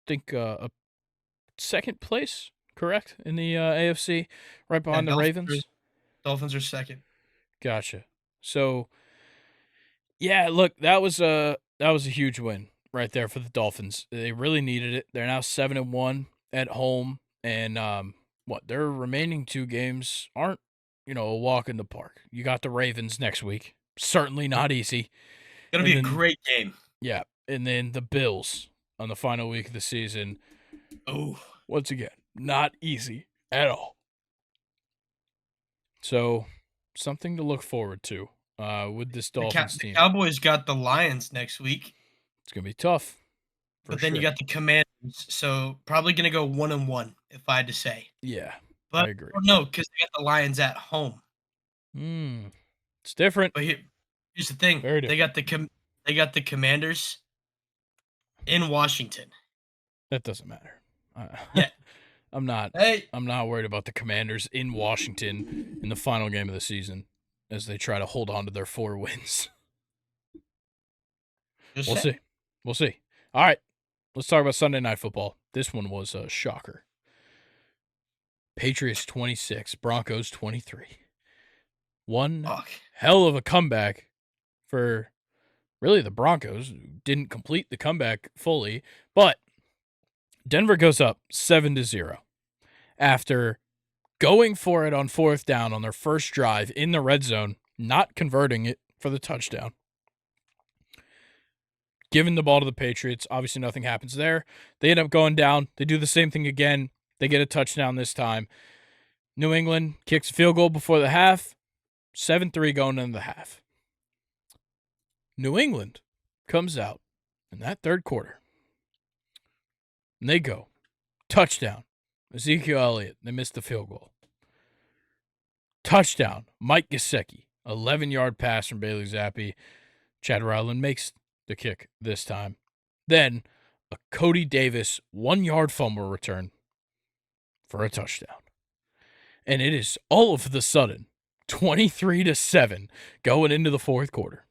a second place, correct, in the AFC, right behind the Ravens. Dolphins are second. Gotcha. So, yeah, look, that was a huge win right there for the Dolphins. They really needed it. They're now 7-1 at home, and their remaining 2 games aren't, a walk in the park. You got the Ravens next week. Certainly not easy. Gonna be a great game. Yeah, and then the Bills on the final week of the season. Oh, once again, not easy at all. So, something to look forward to with this Dolphins team. The Cowboys got the Lions next week. It's going to be tough. But then you got the Commanders, so probably going to go 1-1, if I had to say. Yeah, but I agree. No, because they got the Lions at home. It's different. But here's the thing: they got the Commanders in Washington. That doesn't matter. Yeah. I'm not Hey, I'm not worried about the Commanders in Washington in the final game of the season as they try to hold on to their 4 wins. just We'll saying. see. We'll see. All right. Let's talk about Sunday Night Football. This one was a shocker. Patriots 26, Broncos 23. One Fuck. hell of a comeback for really the Broncos. Who didn't complete the comeback fully, but Denver goes up 7-0 after going for it on 4th down on their first drive in the red zone, not converting it for the touchdown. Giving the ball to the Patriots. Obviously, nothing happens there. They end up going down. They do the same thing again. They get a touchdown this time. New England kicks a field goal before the half. 7-3 going into the half. New England comes out in that third quarter. And they go. Touchdown. Ezekiel Elliott. They missed the field goal. Touchdown. Mike Gesicki. 11-yard pass from Bailey Zappi. Chad Ryland makes the kick this time. Then a Cody Davis 1-yard fumble return for a touchdown. And it is all of the sudden 23-7 going into the fourth quarter.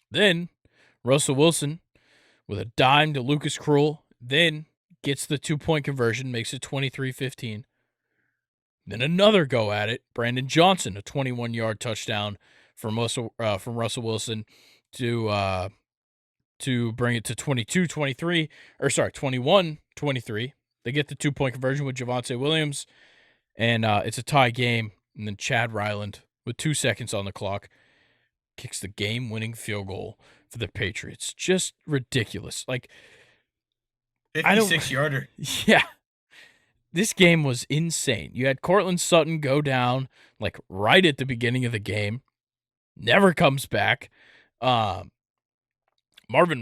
Then Russell Wilson with a dime to Lucas Krull, then gets the 2-point conversion, makes it 23-15. Then another go at it. Brandon Johnson, a 21-yard touchdown from Russell Wilson to bring it to 21-23. They get the 2-point conversion with Javonte Williams, and it's a tie game. And then Chad Ryland, with 2 seconds on the clock, kicks the game-winning field goal for the Patriots. Just ridiculous. Like, 56-yarder. Yeah. This game was insane. You had Cortland Sutton go down, like, right at the beginning of the game. Never comes back. Marvin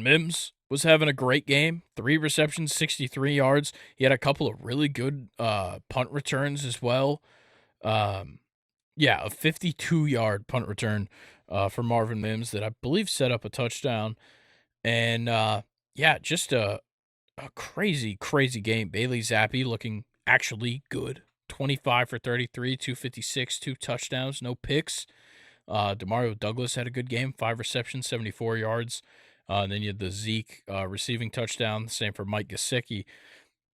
Mims was having a great game. 3 receptions, 63 yards. He had a couple of really good punt returns as well. A 52-yard punt return for Marvin Mims that I believe set up a touchdown. And, just a crazy, crazy game. Bailey Zappi looking actually good. 25 for 33, 256, 2 touchdowns, no picks. Demario Douglas had a good game, 5 receptions, 74 yards. And then you had the Zeke receiving touchdown, same for Mike Gesicki.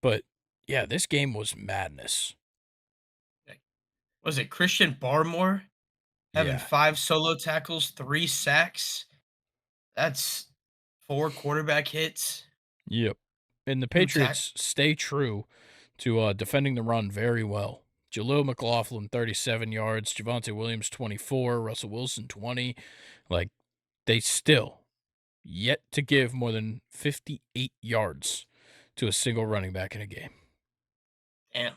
But, yeah, this game was madness. Was it Christian Barmore having Yeah. 5 solo tackles, 3 sacks? That's 4 quarterback hits, Yep. And the 2 tack. Patriots stay true to defending the run very well. Jaleel McLaughlin, 37 yards. Javonte Williams, 24. Russell Wilson, 20. Like, they still yet to give more than 58 yards to a single running back in a game. Damn.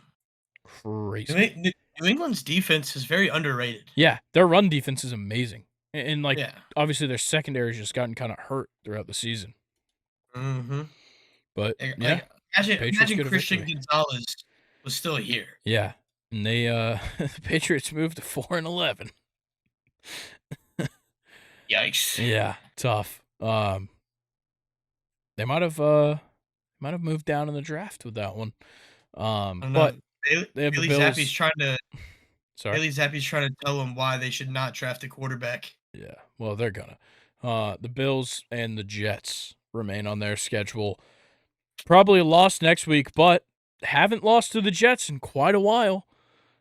Crazy. New England's defense is very underrated. Yeah, their run defense is amazing. And like, Yeah. obviously their secondary's just gotten kind of hurt throughout the season. Mhm. But, yeah, Like, Patriots imagine get a Christian victory. Gonzalez was still here. Yeah. And they the Patriots moved to 4-11. Yikes. Yeah, tough. They might have moved down in the draft with that one. I don't But know. they have the Bailey Bills. Zappi's trying to Sorry. Bailey Zappi's trying to tell them why they should not draft a quarterback. Yeah. Well, they're gonna. The Bills and the Jets remain on their schedule. Probably a loss next week, but haven't lost to the Jets in quite a while.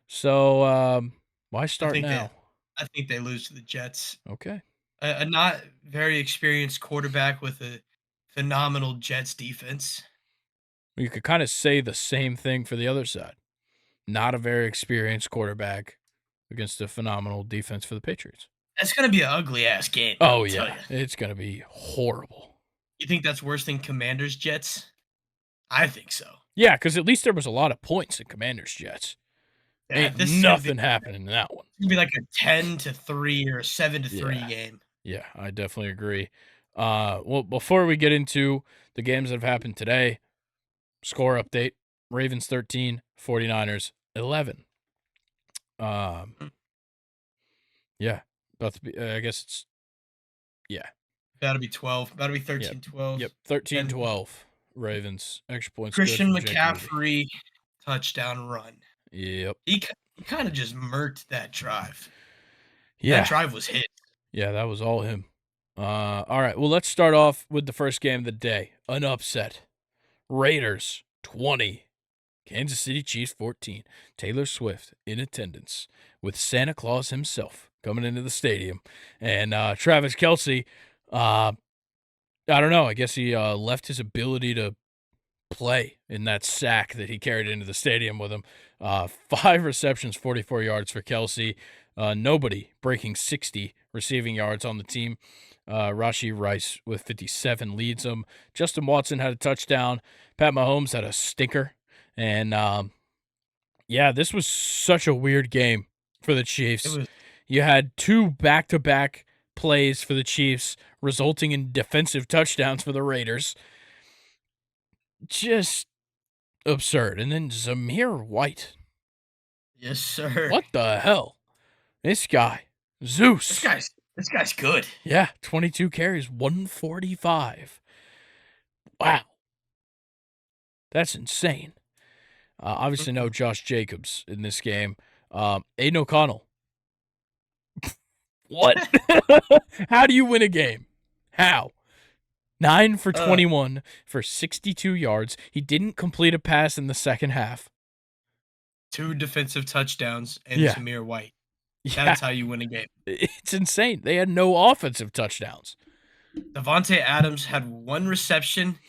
So why start now? I think they lose to the Jets. Okay. A not very experienced quarterback with a phenomenal Jets defense. You could kind of say the same thing for the other side. Not a very experienced quarterback against a phenomenal defense for the Patriots. That's gonna be an ugly ass game, Oh, I tell yeah. you. It's going to be horrible. You think that's worse than Commanders Jets? I think so. Yeah, because at least there was a lot of points in Commanders Jets. Yeah, Ain't this is gonna be nothing happening in that one. it's gonna be like a 10-3 or a 7-3 Yeah. game. Yeah, I definitely agree. Well, before we get into the games that have happened today, score update: Ravens 13, 49ers 11. Mm. Yeah, about to be. I guess it's. Yeah, That'll be 12. That'll be Yep. 13-12. Yep. And 13-12. Ravens. Extra points good Christian from Jake Moody. McCaffrey touchdown run. Yep. He kind of just murked that drive. Yeah. That drive was hit. Yeah, that was all him. All right. Well, let's start off with the first game of the day. An upset. Raiders 20. Kansas City Chiefs 14. Taylor Swift in attendance with Santa Claus himself coming into the stadium. And Travis Kelce, I don't know. I guess he left his ability to play in that sack that he carried into the stadium with him. 5 receptions, 44 yards for Kelce. Nobody breaking 60 receiving yards on the team. Rashee Rice with 57 leads them. Justin Watson had a touchdown. Pat Mahomes had a stinker. And, yeah, this was such a weird game for the Chiefs. You had 2 back-to-back plays for the Chiefs, resulting in defensive touchdowns for the Raiders. Just absurd. And then Zamir White. Yes, sir. What the hell? This guy. Zeus. This guy's good. Yeah, 22 carries, 145. Wow. That's insane. Obviously, no Josh Jacobs in this game. Aiden O'Connell. What? How do you win a game? How? 9 for 21 for 62 yards. He didn't complete a pass in the second half. 2 defensive touchdowns and Zamir White. That's how you win a game. It's insane. They had no offensive touchdowns. Davante Adams had 1 reception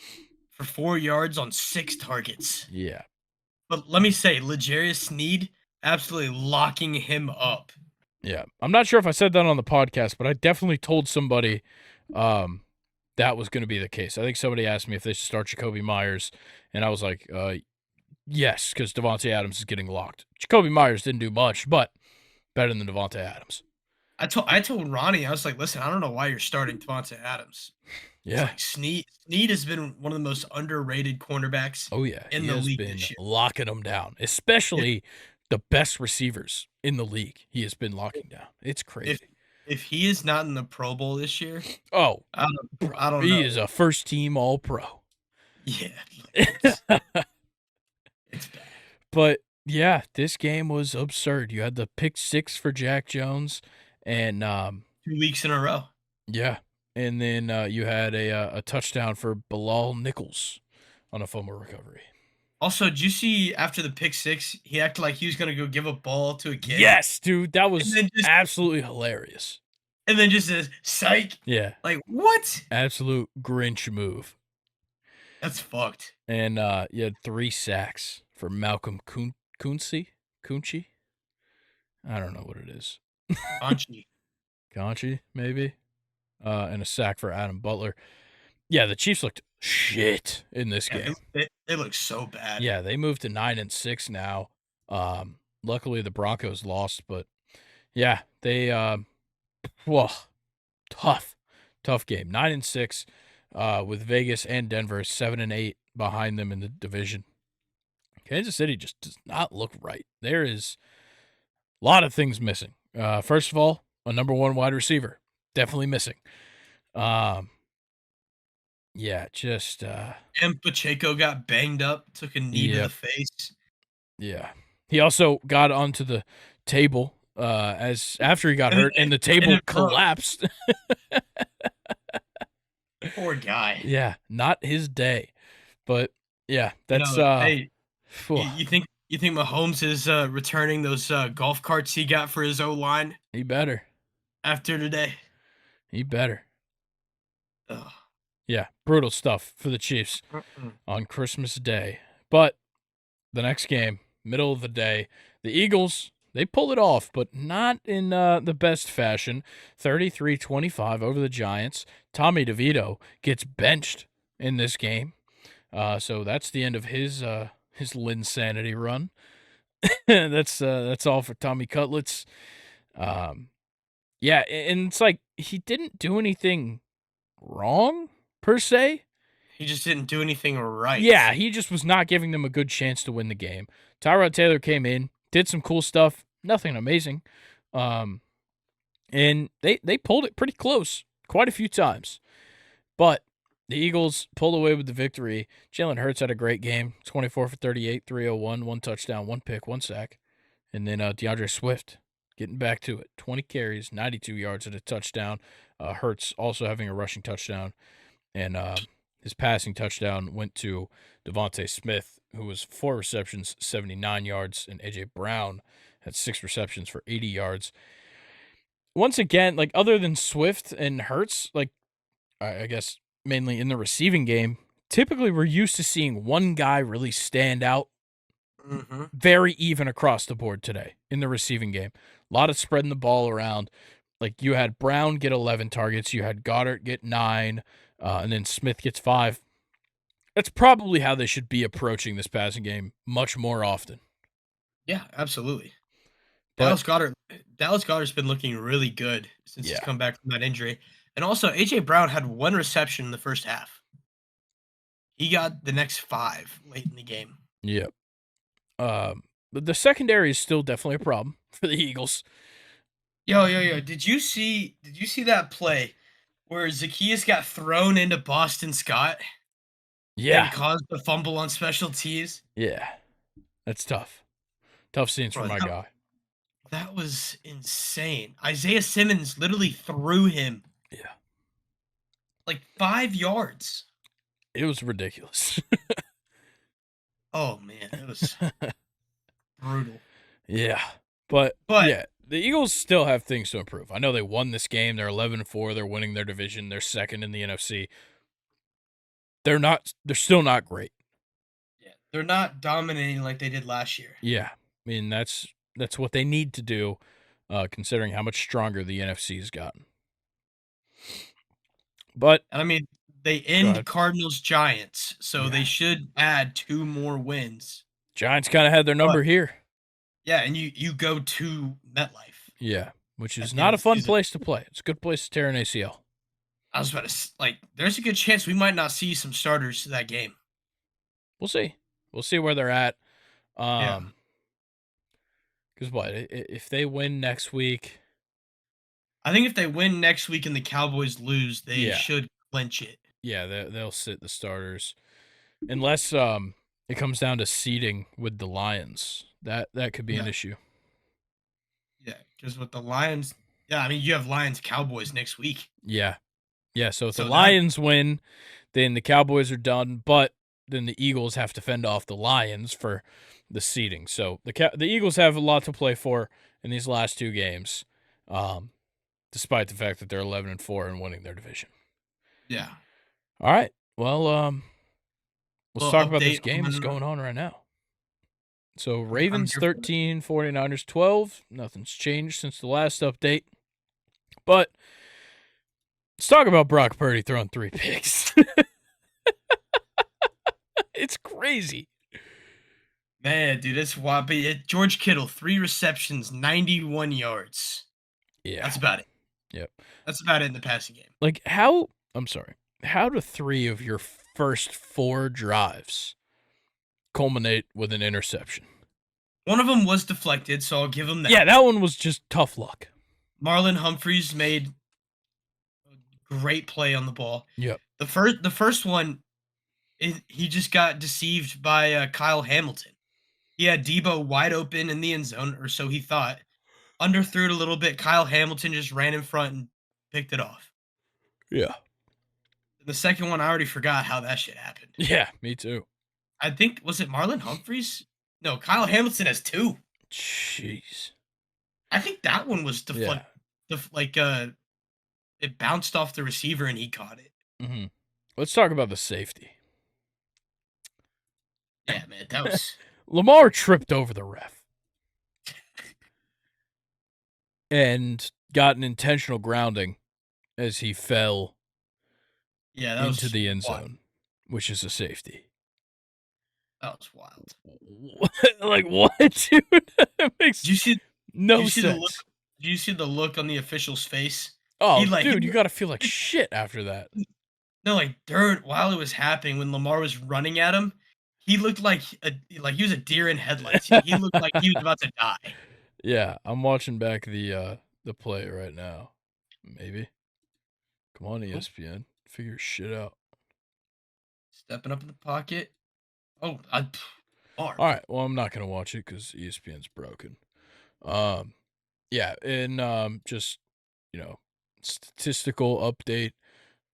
for 4 yards on 6 targets. Yeah. But let me say, L'Jarius Sneed absolutely locking him up. Yeah. I'm not sure if I said that on the podcast, but I definitely told somebody that was going to be the case. I think somebody asked me if they should start Jacoby Myers, and I was like, yes, because Davante Adams is getting locked. Jacoby Myers didn't do much, but better than Davante Adams. I told Ronnie, I was like, listen, I don't know why you're starting Davante Adams. Yeah. Like Sneed has been one of the most underrated cornerbacks. Oh, yeah. In the league this year. Locking them down, especially the best receivers in the league. He has been locking down. It's crazy. If he is not in the Pro Bowl this year, I don't know. He is a first-team All-Pro. Yeah. It's bad. But, yeah, this game was absurd. You had the pick 6 for Jack Jones and 2 weeks in a row. Yeah. And then you had a touchdown for Bilal Nichols on a fumble recovery. Also, did you see after the pick 6, he acted like he was going to go give a ball to a kid? Yes, dude. That was absolutely hilarious. And then just says, psych. Yeah. Like, what? Absolute Grinch move. That's fucked. And you had 3 sacks for Malcolm Kunci? I don't know what it is. Conchi, maybe? And a sack for Adam Butler. Yeah, the Chiefs looked shit in this game. They look so bad. Yeah, they moved to 9-6 now. Luckily, the Broncos lost, but yeah, they tough game. 9-6 with Vegas and Denver 7-8 behind them in the division. Kansas City just does not look right. There is a lot of things missing. First of all, a number 1 wide receiver. Definitely missing. Yeah, just and Pacheco got banged up, took a knee to the face. Yeah. He also got onto the table after he got hurt, and the table collapsed. Poor guy. Yeah, not his day. But yeah, that's hey, you think Mahomes is returning those golf carts he got for his O-line? He better. After today. He better. Ugh. Yeah, brutal stuff for the Chiefs on Christmas Day. But the next game, middle of the day, the Eagles, they pull it off, but not in the best fashion. 33-25 over the Giants. Tommy DeVito gets benched in this game. So that's the end of his Linsanity run. That's all for Tommy Cutlets. Yeah, and it's like he didn't do anything wrong per se. He just didn't do anything right. Yeah, he just was not giving them a good chance to win the game. Tyrod Taylor came in, did some cool stuff, nothing amazing. And they pulled it pretty close quite a few times. But the Eagles pulled away with the victory. Jalen Hurts had a great game, 24 for 38, 301, 1 touchdown, 1 pick, 1 sack. And then DeAndre Swift getting back to it, 20 carries, 92 yards and a touchdown. Hurts also having a rushing touchdown. And his passing touchdown went to Devontae Smith, who was 4 receptions, 79 yards, and A.J. Brown had 6 receptions for 80 yards. Once again, like other than Swift and Hurts, like I guess mainly in the receiving game, typically we're used to seeing one guy really stand out. Very even across the board today in the receiving game. A lot of spreading the ball around. Like you had Brown get 11 targets, you had Goddard get 9, and then Smith gets 5. That's probably how they should be approaching this passing game much more often. Yeah, absolutely. But Dallas Goedert's been looking really good since he's come back from that injury. And also, A.J. Brown had 1 reception in the first half. He got the next 5 late in the game. Yep. But the secondary is still definitely a problem for the Eagles. Yo. Did you see that play where Zacchaeus got thrown into Boston Scott? Yeah. And caused the fumble on special teams? Yeah. That's tough. Tough scenes for my guy. That was insane. Isaiah Simmons literally threw him. Yeah. Like 5 yards. It was ridiculous. Oh, man. It was brutal. Yeah. But yeah, the Eagles still have things to improve. I know they won this game. They're 11-4. They're winning their division. They're second in the NFC. They're still not great. Yeah. They're not dominating like they did last year. Yeah. I mean, that's what they need to do, considering how much stronger the NFC's gotten. But I mean, they end Cardinals-Giants, so they should add 2 more wins. Giants kind of had their number here. Yeah, and you go to MetLife. Yeah, which is not a fun place to play. It's a good place to tear an ACL. I was about to there's a good chance we might not see some starters to that game. We'll see. We'll see where they're at. Yeah. Because what if they win next week? I think if they win next week and the Cowboys lose, they should clinch it. Yeah, they'll sit the starters, unless it comes down to seeding with the Lions. That could be an issue. Yeah, because with the Lions, I mean you have Lions Cowboys next week. Yeah. So if the Lions win, then the Cowboys are done. But then the Eagles have to fend off the Lions for the seeding. So the Eagles have a lot to play for in these last 2 games, despite the fact that they're 11-4 and winning their division. Yeah. All right. Well, let's talk about this game that's going on right now. So Ravens 13, 49ers 12. Nothing's changed since the last update. But let's talk about Brock Purdy throwing 3 picks. It's crazy. Man, dude, it's wild. George Kittle, 3 receptions, 91 yards. Yeah. That's about it. Yep. That's about it in the passing game. Like how do 3 of your first 4 drives culminate with an interception? One of them was deflected, so I'll give him that. Yeah, that one was just tough luck. Marlon Humphreys made a great play on the ball. Yep. The first one, he just got deceived by Kyle Hamilton. He had Debo wide open in the end zone, or so he thought. Underthrew it a little bit. Kyle Hamilton just ran in front and picked it off. Yeah. The second one, I already forgot how that shit happened. Yeah, me too. I think, was it Marlon Humphreys? No, Kyle Hamilton has 2. Jeez. I think that one was it bounced off the receiver and he caught it. Mm-hmm. Let's talk about the safety. Yeah, man, that was... Lamar tripped over the ref. And got an intentional grounding as he fell into the end zone, which is a safety. That was wild. Like, what, dude? It makes no sense. Do you see the look on the official's face? Oh, dude, you got to feel like shit after that. No, while it was happening, when Lamar was running at him, he looked like he was a deer in headlights. He looked like he was about to die. Yeah, I'm watching back the play right now. Maybe. Come on, ESPN. Figure shit out. Stepping up in the pocket. Oh, All right. Well, I'm not gonna watch it because ESPN's broken. Yeah, and just statistical update.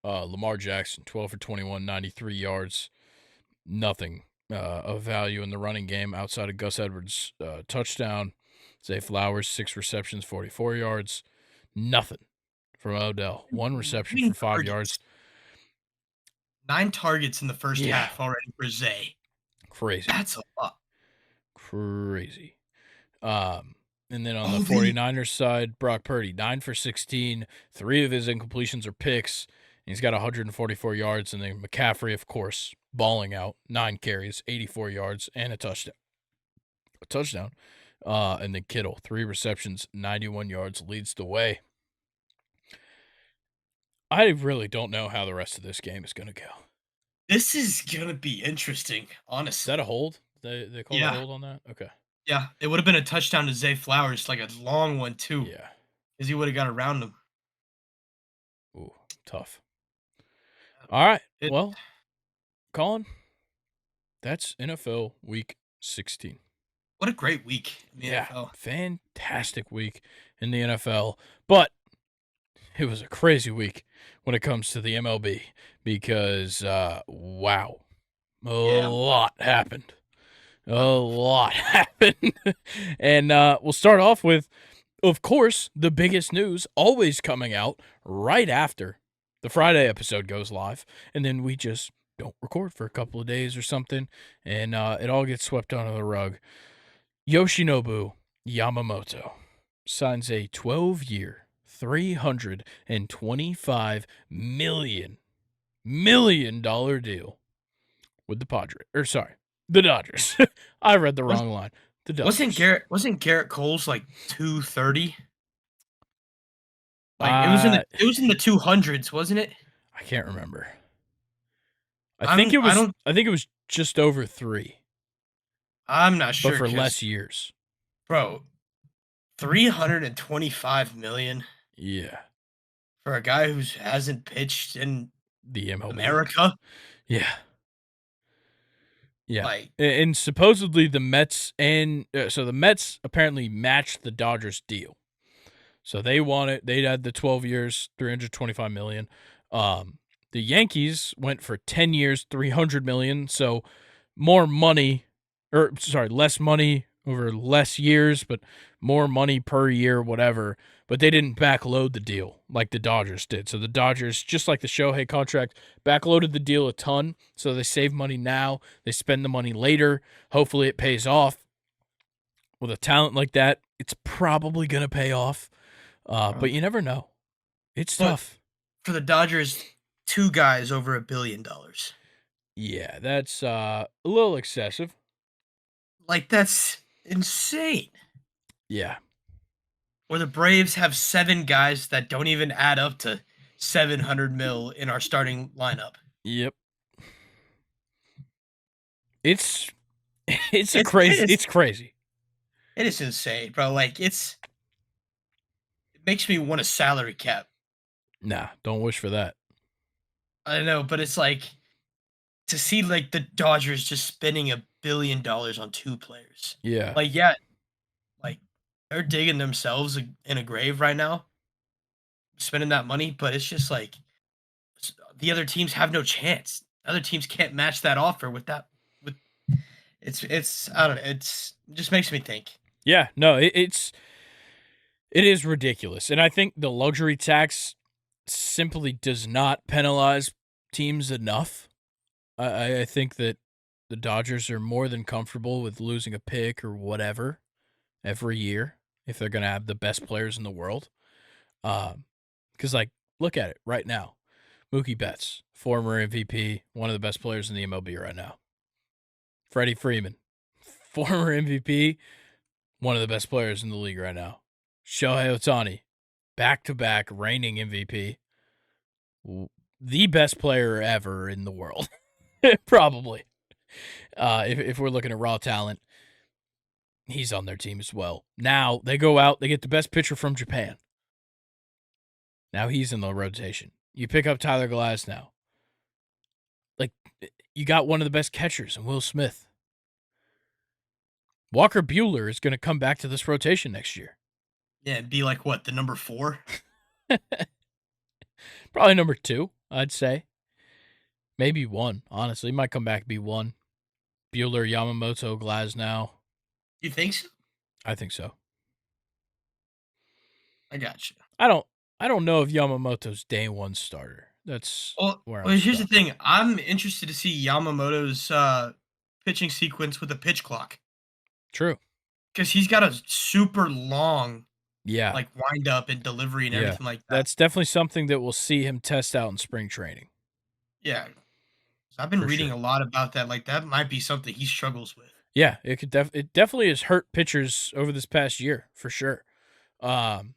Lamar Jackson, 12 for 21, 93 yards. Nothing of value in the running game outside of Gus Edwards' touchdown. Zay Flowers, 6 receptions, 44 yards. Nothing from Odell. 1 reception for 5 yards. 9 targets in the first Yeah. half already for Zay. Crazy. That's a lot. Crazy. And then on the 49ers side, Brock Purdy, 9 for 16. 3 of his incompletions are picks. And he's got 144 yards. And then McCaffrey, of course, balling out. 9 carries, 84 yards, and a touchdown. And then Kittle, 3 receptions, 91 yards, leads the way. I really don't know how the rest of this game is going to go. This is going to be interesting, honestly. Is that a hold? They called a hold on that? Okay. Yeah, it would have been a touchdown to Zay Flowers, like a long one, too. Yeah. Because he would have got around him. Ooh, tough. All right. Well, Colin, that's NFL Week 16. What a great week in the NFL. Fantastic week in the NFL. But it was a crazy week when it comes to the MLB because, wow, a lot happened. A lot happened. And we'll start off with, of course, the biggest news always coming out right after the Friday episode goes live. And then we just don't record for a couple of days or something. And it all gets swept under the rug. Yoshinobu Yamamoto signs a 12-year, $325 million deal with the the Dodgers. I read the wrong line. The Dodgers. Wasn't Garrett Cole's like 230? Like it was in the 200s, wasn't it? I can't remember. I think it was just over 3. I'm not sure. But for less years. Bro, $325 million. Yeah. For a guy who hasn't pitched in the MLB. America. Yeah. Yeah. And supposedly the Mets so the Mets apparently matched the Dodgers deal. So they wanted, they had the 12 years, $325 million. The Yankees went for 10 years, $300 million. So less money over less years, but more money per year, whatever. But they didn't backload the deal like the Dodgers did. So the Dodgers, just like the Shohei contract, backloaded the deal a ton. So they save money now. They spend the money later. Hopefully it pays off. With a talent like that, it's probably going to pay off. But you never know. It's tough. For the Dodgers, 2 guys over $1 billion. Yeah, that's a little excessive. Like, that's insane. Yeah. Or the Braves have 7 guys that don't even add up to $700 million in our starting lineup. Yep. It's crazy. It's crazy. It is insane, bro. Like, it makes me want a salary cap. Nah, don't wish for that. I know, but it's like to see like the Dodgers just spending $1 billion on 2 players. Yeah. Like, they're digging themselves in a grave right now, spending that money, but it's just like the other teams have no chance. Other teams can't match that offer with that. It's I don't know. It just makes me think. Yeah, no, it is ridiculous. And I think the luxury tax simply does not penalize teams enough. I think that the Dodgers are more than comfortable with losing a pick or whatever every year if they're going to have the best players in the world. Because, look at it right now. Mookie Betts, former MVP, one of the best players in the MLB right now. Freddie Freeman, former MVP, one of the best players in the league right now. Shohei Ohtani, back-to-back reigning MVP, the best player ever in the world, probably. If we're looking at raw talent, he's on their team as well. Now they go out, they get the best pitcher from Japan. Now he's in the rotation. You pick up Tyler Glasnow. Like, you got one of the best catchers in Will Smith. Walker Buehler is going to come back to this rotation next year. Yeah, it'd be like what, the number 4? Probably number 2, I'd say. Maybe 1, honestly. He might come back and be 1. Buehler, Yamamoto, Glasnow. You think so? I think so. I got you. I don't know if Yamamoto's day 1 starter. That's where I'm Here's the stuck. thing. I'm interested to see Yamamoto's pitching sequence with a pitch clock True. because he's got a super long Yeah. like wind up and delivery and Yeah. everything like that. That's definitely something that we'll see him test out in spring training. Yeah, so I've been For reading sure. a lot about that. Like that might be something he struggles with. Yeah, it definitely has hurt pitchers over this past year, for sure. But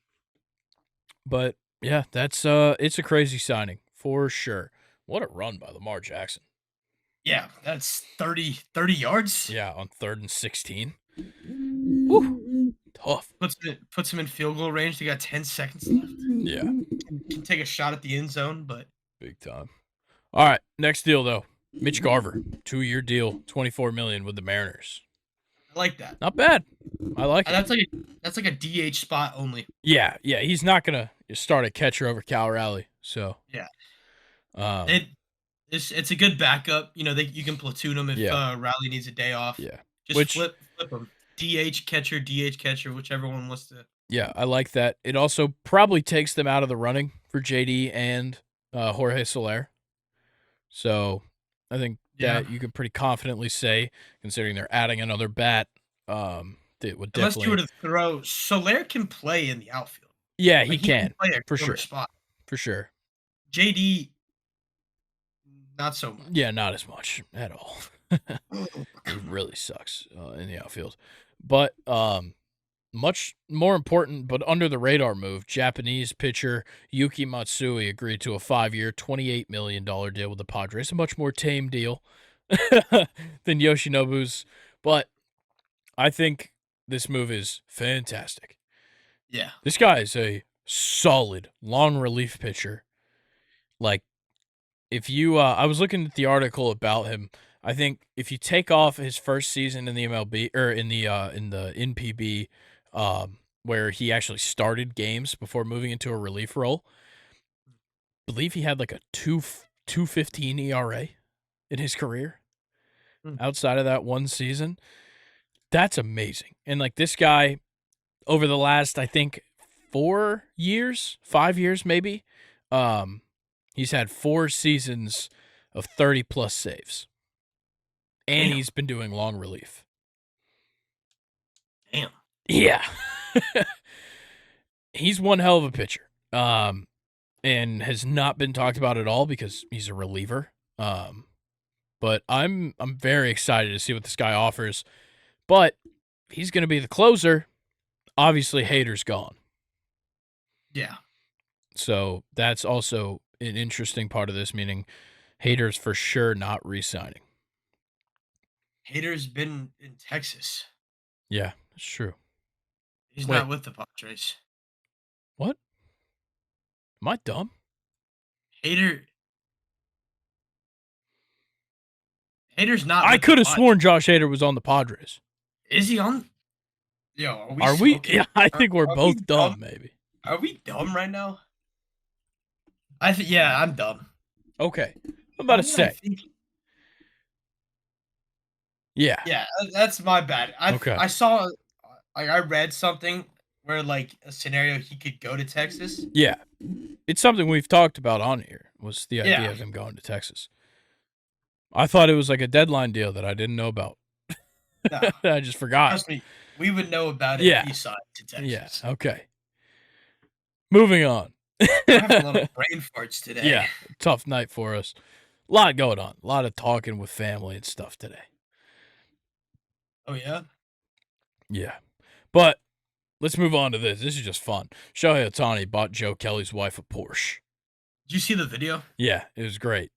yeah, that's it's a crazy signing for sure. What a run by Lamar Jackson. Yeah, that's 30 yards. Yeah, on 3rd and 16. Woo, tough. Puts him in field goal range. They got 10 seconds left. Yeah, Can take a shot at the end zone, but big time. All right, next deal though. Mitch Garver, 2-year deal, $24 million with the Mariners. I like that. Not bad. I like it. That's like a DH spot only. Yeah, he's not gonna start a catcher over Cal Raleigh. So Yeah. um, It's a good backup. You know, you can platoon him if Yeah. Riley needs a day off. yeah, Just flip him. DH catcher, whichever one wants to. yeah, I like that. It also probably takes them out of the running for JD and Jorge Soler. So I think Yeah. that you can pretty confidently say, considering they're adding another bat, it would Unless you were definitely. to throw, Soler can play in the outfield. Yeah, he Like he can can play a for corner sure, spot. for sure. JD, not so much. Yeah, not as much at all. It really sucks in the outfield. But much more important, but under the radar move, Japanese pitcher Yuki Matsui agreed to a 5-year, $28 million deal with the Padres, a much more tame deal than Yoshinobu's. But I think this move is fantastic. Yeah. This guy is a solid long relief pitcher. Like, if you, I was looking at the article about him. I think if you take off his first season in the MLB or in the NPB, where he actually started games before moving into a relief role, I believe he had like a 2.15 ERA in his career. Outside of that one season, that's amazing. And like this guy, over the last I think 5 years maybe, he's had 4 seasons of 30+ saves. And he's been doing long relief. Damn. Yeah. He's one hell of a pitcher. And has not been talked about at all because he's a reliever. But I'm very excited to see what this guy offers. But he's going to be the closer. Obviously, Hader's gone. Yeah. So that's also an interesting part of this, meaning Hader's for sure not re-signing. Hader's been in Texas. Yeah, it's true. He's not with the Padres. What? Am I dumb? Hader's not. I could have sworn Josh Hader was on the Padres. Is he on? Yo, are we? Yeah, I think we're both dumb. Maybe. Are we dumb right now? Yeah, I'm dumb. Okay, I'm about to say. Yeah. Yeah, that's my bad. I saw, I read something where like a scenario he could go to Texas. Yeah, it's something we've talked about on here. Was the idea of him going to Texas? I thought it was like a deadline deal that I didn't know about. No. I just forgot. Trust me, we would know about it if he signed to Texas. Yeah. Okay. Moving on. I have a lot of brain farts today. Yeah, tough night for us. A lot going on. A lot of talking with family and stuff today. Oh, yeah? Yeah. But let's move on to this. This is just fun. Shohei Ohtani bought Joe Kelly's wife a Porsche. Did you see the video? Yeah, it was great.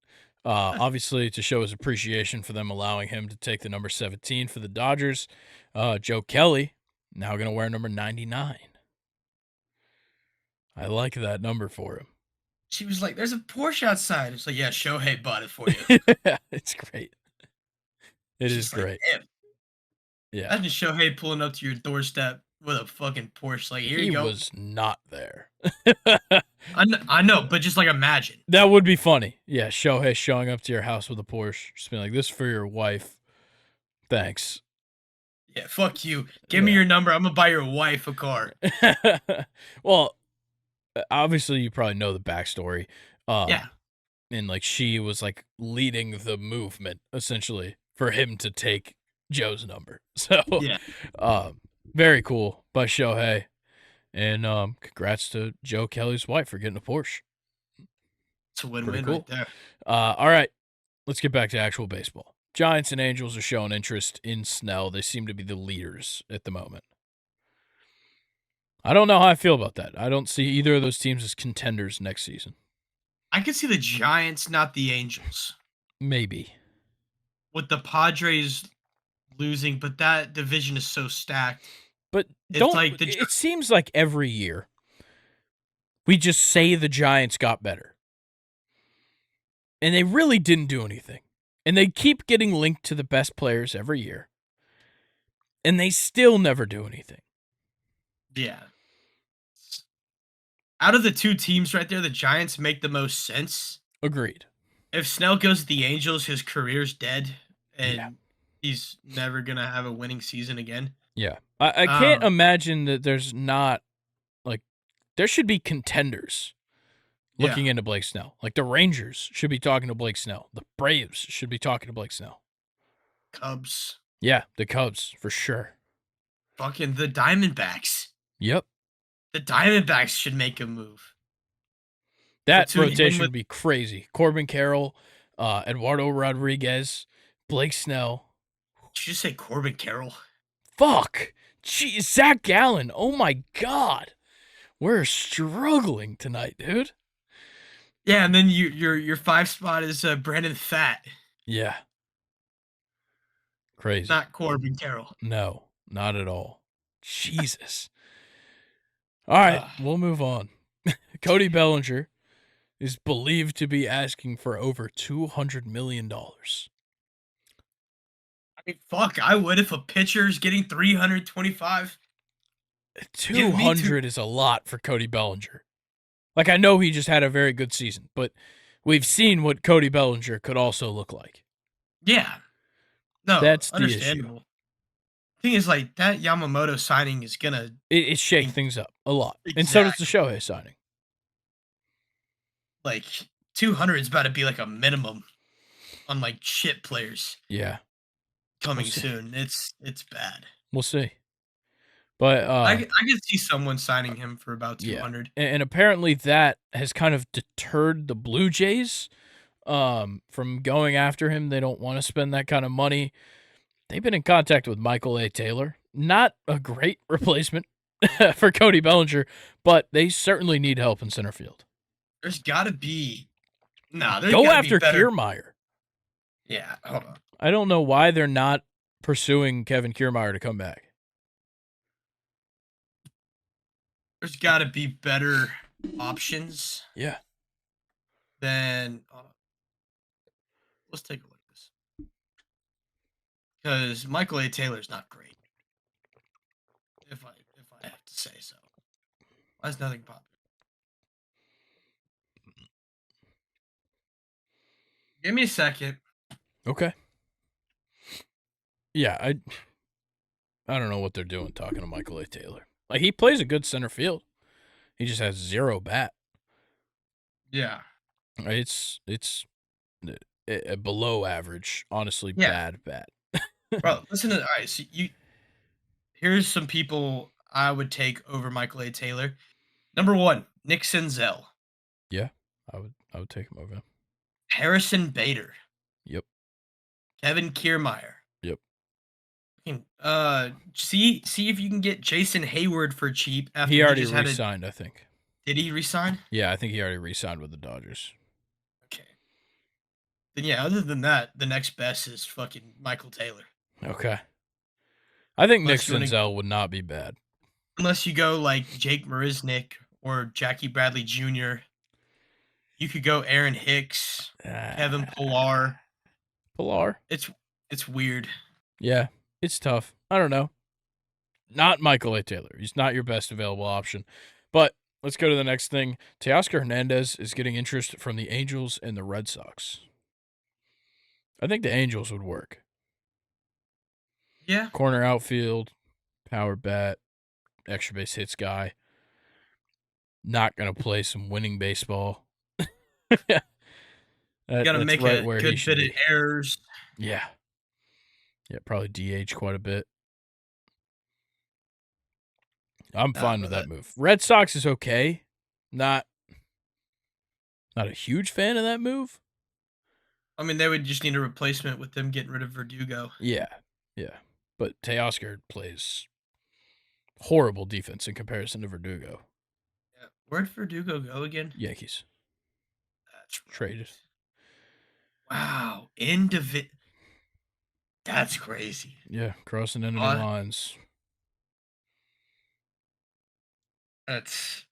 Obviously, to show his appreciation for them allowing him to take the number 17 for the Dodgers. Joe Kelly now going to wear number 99. I like that number for him. She was like, "There's a Porsche outside." It's like, "Yeah, Shohei bought it for you." It's great. It It's is just like, great. damn. Yeah. Imagine Shohei pulling up to your doorstep with a fucking Porsche. Like, here He you go. was not there. I know, but just like imagine. That would be funny. Yeah, Shohei showing up to your house with a Porsche. Just being like, this for your wife. Thanks. Yeah, fuck you. Give me Yeah. your number. I'm gonna buy your wife a car. Well, obviously you probably know the backstory. Yeah, And like she was like leading the movement essentially for him to take Joe's number. So yeah. um very cool by Shohei. And congrats to Joe Kelly's wife for getting a Porsche. It's a Pretty win-win right cool. there. All right, let's get back to actual baseball. Giants and Angels are showing interest in Snell. They seem to be the leaders at the moment. I don't know how I feel about that. I don't see either of those teams as contenders next season. I could see the Giants, not the Angels, Maybe. with the Padres losing, but that division is so stacked. But It's like it seems like every year we just say the Giants got better. And they really didn't do anything. And they keep getting linked to the best players every year. And they still never do anything. yeah. Out of the two teams right there, the Giants make the most sense. Agreed. If Snell goes to the Angels, his career's dead, Yeah. and he's never gonna have a winning season again. Yeah. I can't imagine that there's not, like, there should be contenders looking Yeah, into Blake Snell. Like, the Rangers should be talking to Blake Snell. The Braves should be talking to Blake Snell. Cubs, Yeah, the Cubs, for sure. fucking the Diamondbacks. Yep. The Diamondbacks should make a move. That Platoon him rotation with. would be crazy. Corbin Carroll, Eduardo Rodriguez, Blake Snell. Did you just say Corbin Carroll? Fuck. Gee, Zach Gallen. Oh my God. We're struggling tonight, dude. Yeah, and then your 5 spot is Brandon Fat, Yeah. Crazy. not Corbin Carroll. No, not at all. Jesus. All right, we'll move on. Cody Bellinger is believed to be asking for over $200 million. I mean, fuck, I would if a pitcher's getting 325. Give me 200 is a lot for Cody Bellinger. Like, I know he just had a very good season, but we've seen what Cody Bellinger could also look like. Yeah. No, That's the understandable. issue. Thing is, like, that Yamamoto signing is gonna It shake things up a lot. And so does the exactly. Shohei signing. Like, 200 is about to be like a minimum on like shit players Yeah, coming see. soon. It's bad. We'll see. But I could see someone signing him for about yeah, 200. and apparently that has kind of deterred the Blue Jays from going after him. They don't want to spend that kind of money. They've been in contact with Michael A. Taylor. Not a great replacement for Cody Bellinger, but they certainly need help in center field. There's got to be there's Go gotta after be better. Kiermaier. Yeah, hold on. I don't know why they're not pursuing Kevin Kiermaier to come back. There's got to be better options Yeah. than. Let's take a look at this because Michael A. Taylor's not great. If I have to say so. Why is nothing popping? Give me a second. Okay. Yeah, I don't know what they're doing talking to Michael A. Taylor. Like, he plays a good center field. He just has zero bat. Yeah. It's below average, honestly, Yeah. bad bat. Bro, listen to all right. So here's some people I would take over Michael A. Taylor. Number 1, Nick Senzel, Yeah, I would take him over him. Harrison Bader, Yep. Kevin Kiermaier. Yep. See if you can get Jason Hayward for cheap after He already just had re-signed, I think. Did he resign? Yeah, I think he already re-signed with the Dodgers. Okay. Then yeah, other than that, the next best is fucking Michael Taylor. Okay. I think Nick Unless you wanna Senzel would not be bad. unless you go like Jake Marisnick or Jackie Bradley Jr. You could go Aaron Hicks, Kevin Pillar. Pillar. It's weird. Yeah, it's tough. I don't know. Not Michael A. Taylor. He's not your best available option. But let's go to the next thing. Teoscar Hernandez is getting interest from the Angels and the Red Sox. I think the Angels would work. Yeah. Corner outfield, power bat, extra base hits guy. Not going to play some winning baseball. You got to make right a where he good should bit be. of errors. Yeah. Yeah, probably DH quite a bit. I'm fine with that move. Red Sox is okay. Not a huge fan of that move. I mean, they would just need a replacement with them getting rid of Verdugo. Yeah. But Teoscar plays horrible defense in comparison to Verdugo. Yeah. Where'd Verdugo go again? Yankees. That's right. Traded. Wow. That's crazy. Yeah, crossing enemy lines. That's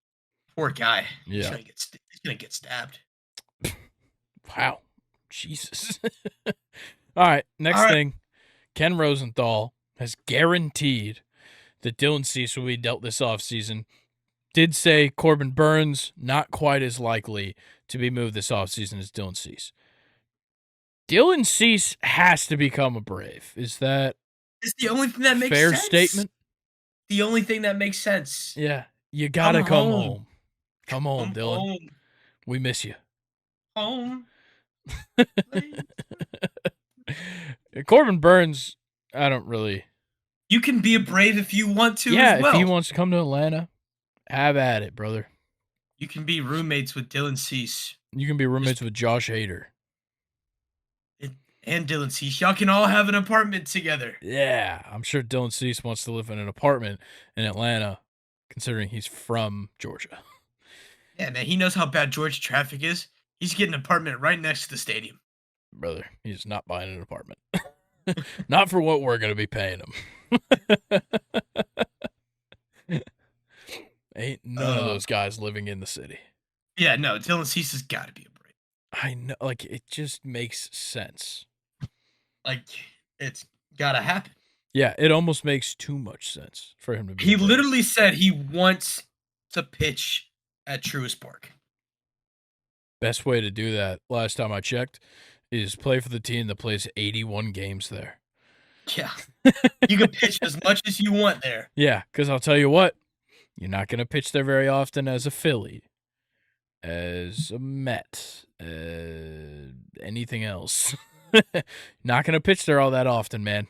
poor guy. Yeah. He's gonna get stabbed. Wow. Jesus. All right, next thing. Ken Rosenthal has guaranteed that Dylan Cease will be dealt this offseason. Did say Corbin Burns not quite as likely to be moved this offseason as Dylan Cease. Dylan Cease has to become a Brave. Is that it's the only thing that makes fair sense? Statement? The only thing that makes sense. Yeah. You gotta come home. Come home, Dylan. Home. We miss you. Home. Corbin Burns, I don't really. You can be a Brave if you want to. Yeah, as well. If he wants to come to Atlanta, have at it, brother. You can be roommates with Dylan Cease. You can be roommates with Josh Hader. And Dylan Cease. Y'all can all have an apartment together. Yeah, I'm sure Dylan Cease wants to live in an apartment in Atlanta, considering he's from Georgia. Yeah, man, he knows how bad Georgia traffic is. He's getting an apartment right next to the stadium. Brother, he's not buying an apartment. Not for what we're going to be paying him. Ain't none of those guys living in the city. Yeah, no, Dylan Cease has got to be a Brave. I know, like, it just makes sense. Like, it's got to happen. Yeah, it almost makes too much sense for him to be. He literally said he wants to pitch at Truist Park. Best way to do that, last time I checked, is play for the team that plays 81 games there. Yeah. You can pitch as much as you want there. Yeah, because I'll tell you what, you're not going to pitch there very often as a Philly, as a Met, anything else. Not going to pitch there all that often, man.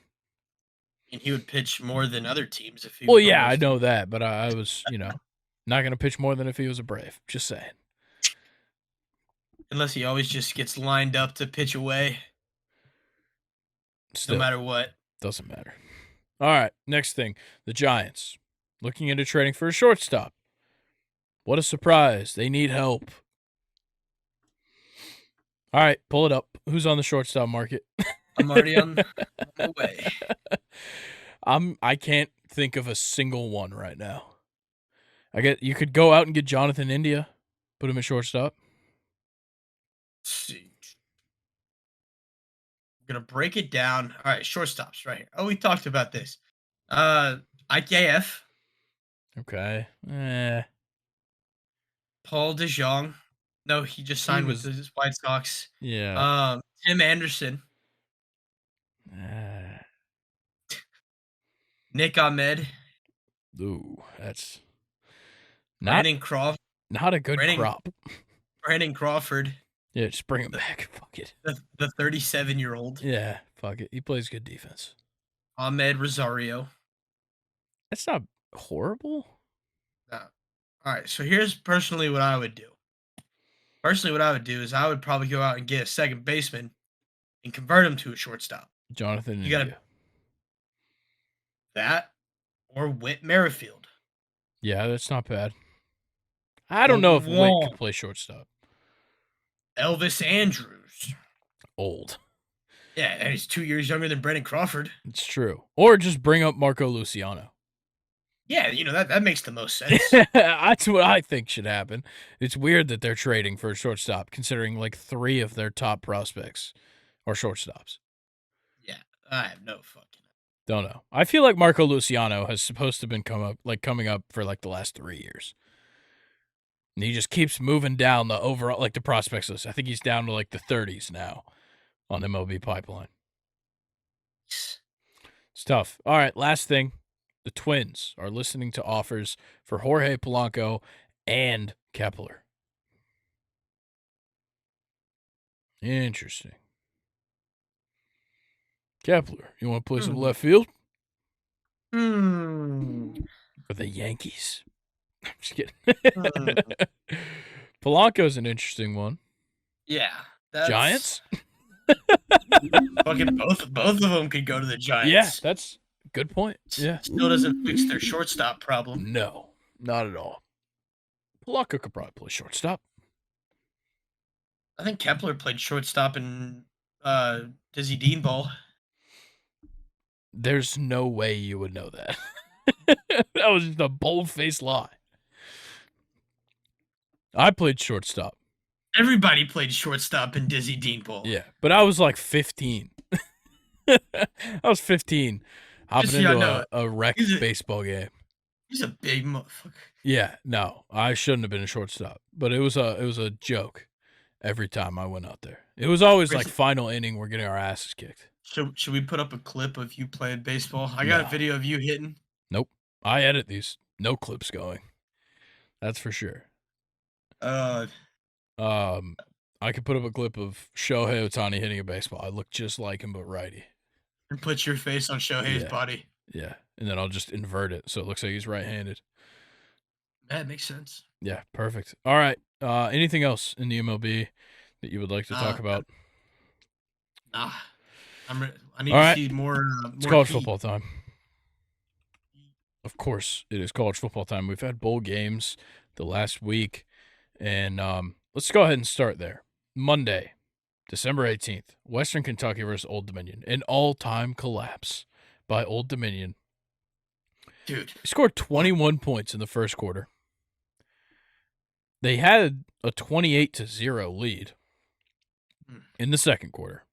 And he would pitch more than other teams if he Well, yeah, I know that, but I was, not going to pitch more than if he was a Brave. Just saying. Unless he always just gets lined up to pitch away. Still, no matter what. Doesn't matter. All right, next thing. The Giants. Looking into trading for a shortstop. What a surprise. They need help. All right, pull it up. Who's on the shortstop market? I'm already on the way. I can't think of a single one right now. You could go out and get Jonathan India, put him at shortstop. Let's see. I'm gonna break it down. All right, shortstops right here. Oh, we talked about this. IKF. Okay. Paul DeJong. No, he just signed with the White Sox. Yeah. Tim Anderson. Nick Ahmed. Ooh, that's Brandon Crawford. Not a good crop. Brandon Crawford. Yeah, just bring him back. Fuck it. The 37-year-old. Yeah, fuck it. He plays good defense. Ahmed Rosario. That's not horrible. No. All right, so here's personally what I would do. Personally, what I would do is I would probably go out and get a second baseman and convert him to a shortstop. Jonathan India. That or Whit Merrifield. Yeah, that's not bad. I don't know if Whit could play shortstop. Elvis Andrews. Old. Yeah, and he's 2 years younger than Brandon Crawford. It's true. Or just bring up Marco Luciano. Yeah, that makes the most sense. That's what I think should happen. It's weird that they're trading for a shortstop, considering like 3 of their top prospects are shortstops. Yeah, I have no fucking. Don't know. I feel like Marco Luciano has supposed to been coming up for like the last 3 years. And he just keeps moving down the overall like the prospects list. I think he's down to like the 30s now on MLB Pipeline. It's tough. All right, last thing. The Twins are listening to offers for Jorge Polanco and Kepler. Interesting. Kepler, you want to play some Hmm. left field? Hmm. For the Yankees? I'm just kidding. Hmm. Polanco's an interesting one. Yeah, that's Giants? fucking both of them could go to the Yeah, Giants. that's a good point. Yeah. Still doesn't fix their shortstop problem. No, not at all. Polanco could probably play shortstop. I think Kepler played shortstop in Dizzy Dean Ball. There's no way you would know that. That was just a bold-faced lie. I played shortstop. Everybody played shortstop in Dizzy Dean Ball. Yeah, but I was like 15. I was 15, hopping into a rec baseball game. He's a big motherfucker. Yeah, no, I shouldn't have been a shortstop, but it was a joke every time I went out there. It was always like final inning, we're getting our asses kicked. Should we put up a clip of you playing baseball? I got a video of you hitting. Nope. I edit these. No clips going. That's for sure. I could put up a clip of Shohei Ohtani hitting a baseball. I look just like him, but righty. And put your face on Shohei's body. Yeah, and then I'll just invert it so it looks like he's right-handed. That makes sense. Yeah, perfect. All right. Anything else in the MLB that you would like to talk about? Nah. I need to see more. It's college football time. Of course, it is college football time. We've had bowl games the last week, and let's go ahead and start there. Monday, December 18th, Western Kentucky versus Old Dominion. An all-time collapse by Old Dominion. Dude. They scored 21 points in the first quarter. They had a 28-0 lead in the second quarter.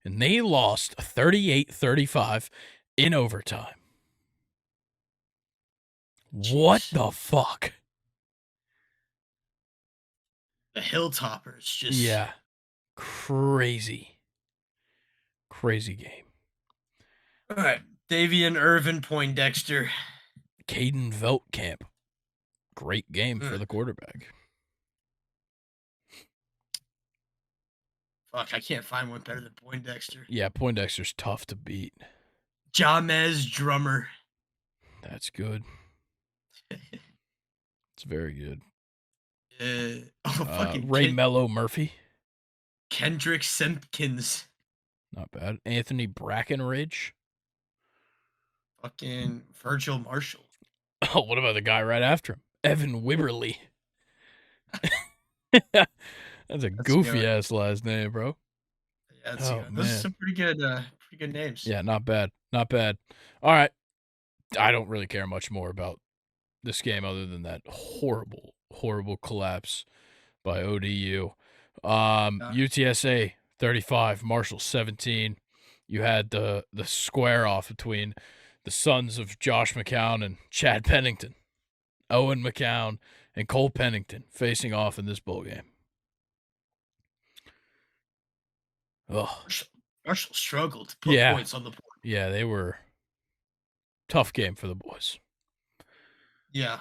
And they lost 38-35 in overtime. Jeez. What the fuck? The Hilltoppers just... Yeah. Crazy. Crazy game. All right. Davian Irvin Poindexter. Caden Veltkamp. Great game for the quarterback. Fuck, I can't find one better than Poindexter. Yeah, Poindexter's tough to beat. Jamez Drummer. That's good. It's very good. Ray Mello Murphy. Kendrick Simpkins. Not bad. Anthony Brackenridge. Fucking Virgil Marshall. Oh, what about the guy right after him? Evan Wibberly. That's a goofy-ass last name, bro. Yeah, those are some pretty good names. Yeah, not bad. Not bad. All right. I don't really care much more about this game other than that horrible, horrible collapse by ODU. UTSA 35, Marshall 17. You had the square off between the sons of Josh McCown and Chad Pennington. Owen McCown and Cole Pennington facing off in this bowl game. Oh, Marshall struggled to put points on the board. Yeah, they were tough game for the boys. Yeah.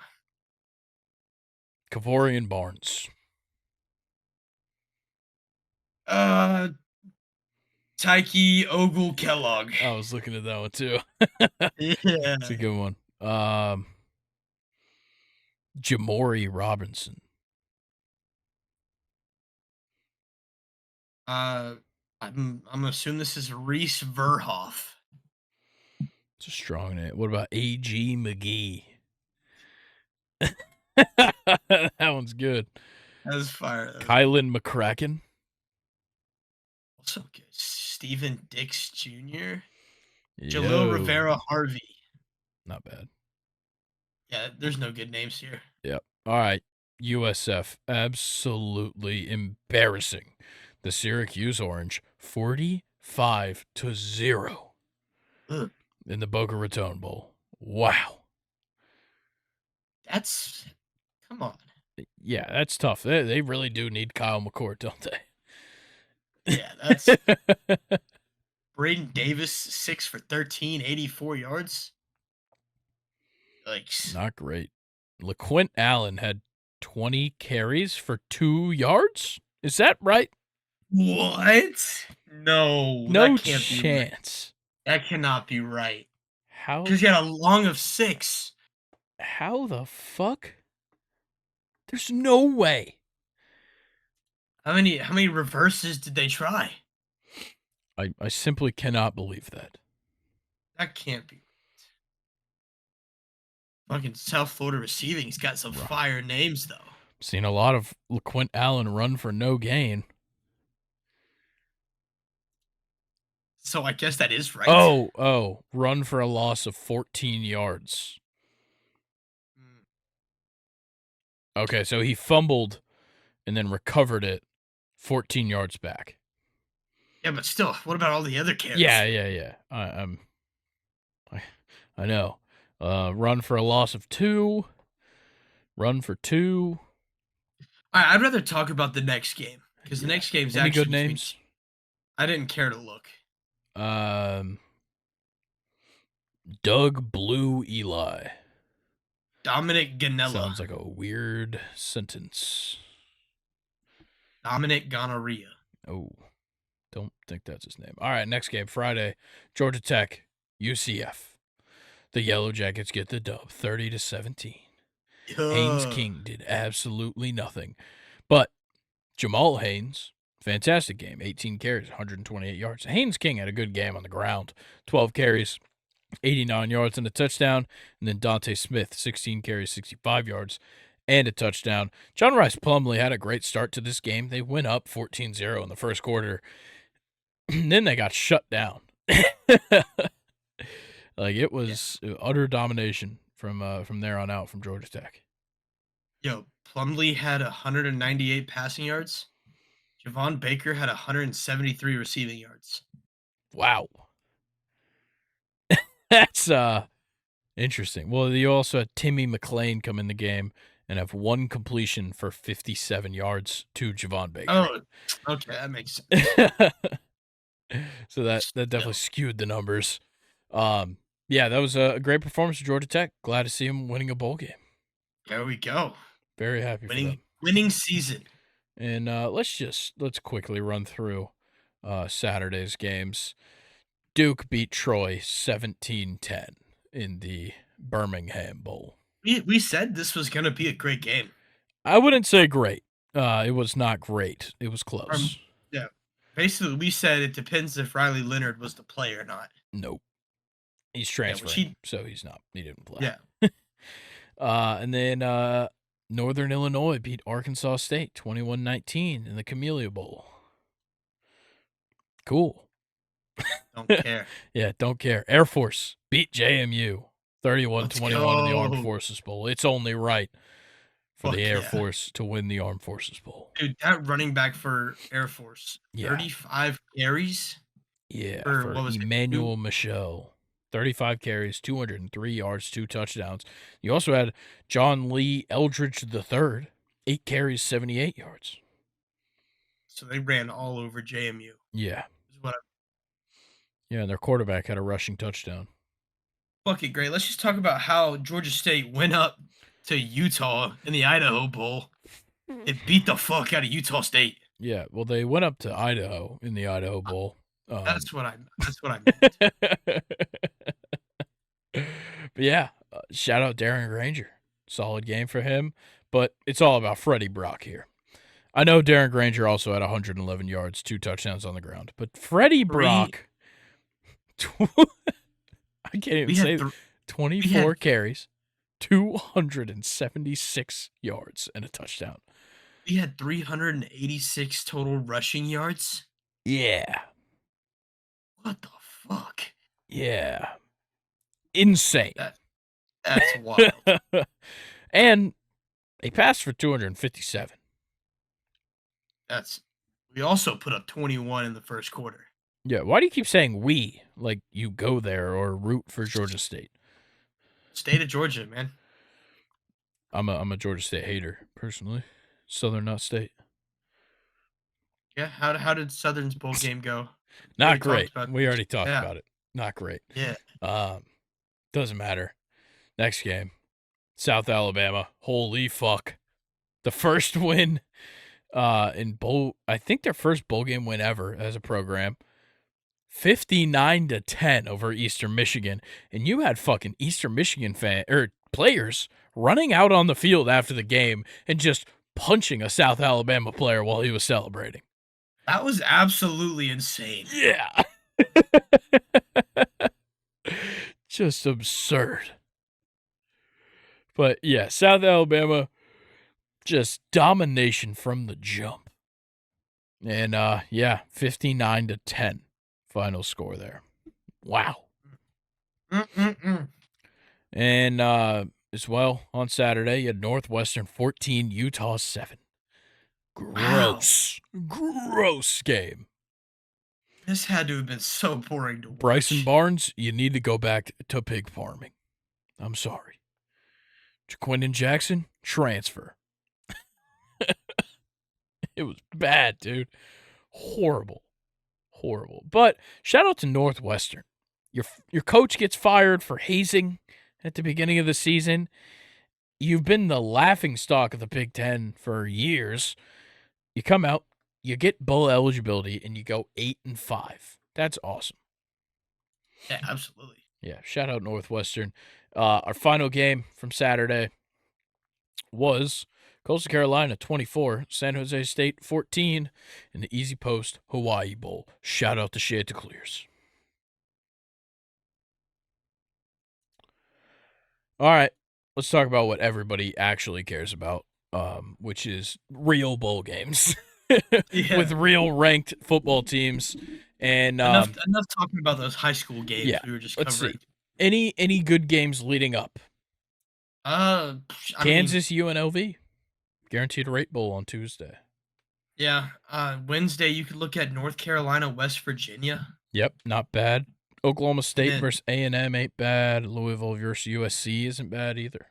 Kavorian Barnes. Tyke Ogle Kellogg. I was looking at that one too. Yeah. It's a good one. Jamori Robinson. I'm gonna assume this is Reese Verhoff. It's a strong name. What about A.G. McGee? That one's good. That was fire. Kylan McCracken. Also good. Stephen Dix Jr. Jalil Rivera Harvey. Not bad. Yeah, there's no good names here. Yep. All right. USF, absolutely embarrassing. The Syracuse Orange, 45-0 Ugh, in the Boca Raton Bowl. Wow. that's come on. Yeah, that's tough. They really do need Kyle McCord, don't they? Yeah, that's Braden Davis, 6 for 13, 84 yards. Yikes. Not great. LaQuint Allen had 20 carries for 2 yards? Is that right? What? No, that No can't be right. chance. That cannot be right. How Because he had a long of 6. how the fuck? There's no way. How many reverses did they try? I simply cannot believe that. That can't be. Fucking South Florida receiving. He's got some Right. fire names though. Seen a lot of LaQuint Allen run for no gain. So I guess that is right. Oh, run for a loss of 14 yards. Mm. Okay, so he fumbled and then recovered it 14 yards back. Yeah, but still, what about all the other carries? Yeah. I know. Run for a loss of 2. Run for 2. I'd rather talk about the next game because the Yeah. next game's Any actually good between. names? I didn't care to look. Doug Blue Eli. Dominic Ganella. Sounds like a weird sentence. Dominic Gonorrhea. Oh, don't think that's his name. All right, next game, Friday, Georgia Tech, UCF. The Yellow Jackets get the dub, 30-17. Haynes King did absolutely nothing. But Jamal Haynes, fantastic game, 18 carries, 128 yards. Haynes King had a good game on the ground, 12 carries, 89 yards and a touchdown. And then Dante Smith, 16 carries, 65 yards and a touchdown. John Rice Plumlee had a great start to this game. They went up 14-0 in the first quarter. Then they got shut down. Like it was utter domination from there on out from Georgia Tech. Yo, Plumlee had 198 passing yards. Javon Baker had 173 receiving yards. Wow. That's interesting. Well, you also had Timmy McLean come in the game and have 1 completion for 57 yards to Javon Baker. Oh, okay, that makes sense. So that definitely skewed the numbers. Yeah, that was a great performance for Georgia Tech. Glad to see them winning a bowl game. There we go. Very happy for them. Winning season. And let's quickly run through Saturday's games. Duke beat Troy 17-10 in the Birmingham Bowl. We said this was going to be a great game. I wouldn't say great. It was not great. It was close. Yeah. Basically, we said it depends if Riley Leonard was the play or not. Nope. He's transferring, so he's not. He didn't play. Yeah. And then Northern Illinois beat Arkansas State 21-19 in the Camellia Bowl. Cool. Don't care. Yeah, don't care. Air Force beat JMU 31-21 in the Armed Forces Bowl. It's only right for the Air Force to win the Armed Forces Bowl. Dude, that running back for Air Force, 35 carries? Yeah, for Emmanuel Michel. 35 carries, 203 yards, 2 touchdowns. You also had John Lee Eldridge III, 8 carries, 78 yards. So they ran all over JMU. Yeah. Yeah, and their quarterback had a rushing touchdown. Okay, great. Let's just talk about how Georgia State went up to Utah in the Idaho Bowl. It beat the fuck out of Utah State. Yeah, well, they went up to Idaho in the Idaho Bowl. That's what I meant. But yeah, shout out Darren Granger. Solid game for him, but it's all about Freddie Brock here. I know Darren Granger also had 111 yards, 2 touchdowns on the ground, but Freddie Brock, I can't even say 24 carries, 276 yards, and a touchdown. We had 386 total rushing yards? Yeah. What the fuck? Yeah. Insane. That's wild. And they passed for 257. We also put up 21 in the first quarter. Yeah, why do you keep saying we? Like you go there or root for Georgia State? State of Georgia, man. I'm a Georgia State hater, personally. Southern not state. Yeah, how did Southern's bowl game go? Not great. We This. already talked Yeah. about it. Not great. Yeah. Doesn't matter. Next game, South Alabama. Holy fuck. The first win in bowl, I think their first bowl game win ever as a program. 59-10 over Eastern Michigan. And you had fucking Eastern Michigan players running out on the field after the game and just punching a South Alabama player while he was celebrating. That was absolutely insane. Yeah. Just absurd. But yeah, South Alabama, just domination from the jump. And 59-10 final score there. Wow. And as well on Saturday, you had Northwestern 14, Utah 7. Gross. Wow. Gross game. This had to have been so boring to watch. Bryson Barnes, you need to go back to pig farming. I'm sorry. Jaquindon Jackson, transfer. It was bad, dude. Horrible. But shout out to Northwestern. Your coach gets fired for hazing at the beginning of the season. You've been the laughingstock of the Big Ten for years. You come out, you get bowl eligibility, and you go 8-5. That's awesome. Yeah, absolutely. Yeah, shout out Northwestern. Our final game from Saturday was Coastal Carolina 24, San Jose State 14 in the Easy Post Hawaii Bowl. Shout out to Chanticleers. All right, let's talk about what everybody actually cares about, which is real bowl games with real ranked football teams. And enough talking about those high school games we were just covering. Let's see. Any good games leading up? Kansas UNLV. Guaranteed Rate Bowl on Tuesday. Yeah. Wednesday, you could look at North Carolina, West Virginia. Yep, not bad. Oklahoma State versus A&M ain't bad. Louisville versus USC isn't bad either.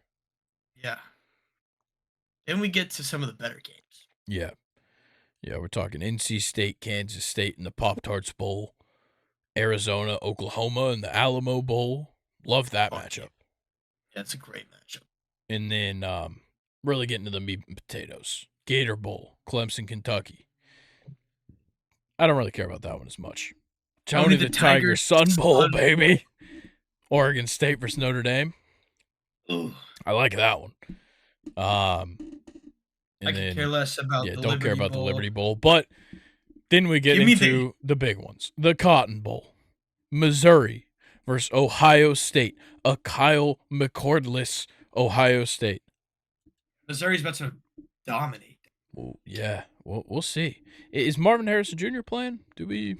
Yeah. Then we get to some of the better games. Yeah. Yeah, we're talking NC State, Kansas State in the Pop-Tarts Bowl. Arizona, Oklahoma in the Alamo Bowl. Love that matchup. Yeah, it's a great matchup. And then really getting to the meat and potatoes. Gator Bowl, Clemson, Kentucky. I don't really care about that one as much. Tony the Tiger Sun Bowl, baby. Oregon State versus Notre Dame. Ooh. I like that one. I could care less about the don't care about the Liberty Bowl. But then we get into the big ones. The Cotton Bowl. Missouri versus Ohio State. A Kyle McCordless Ohio State. Missouri's about to dominate. Well, yeah, we'll see. Is Marvin Harrison Jr. playing? Do we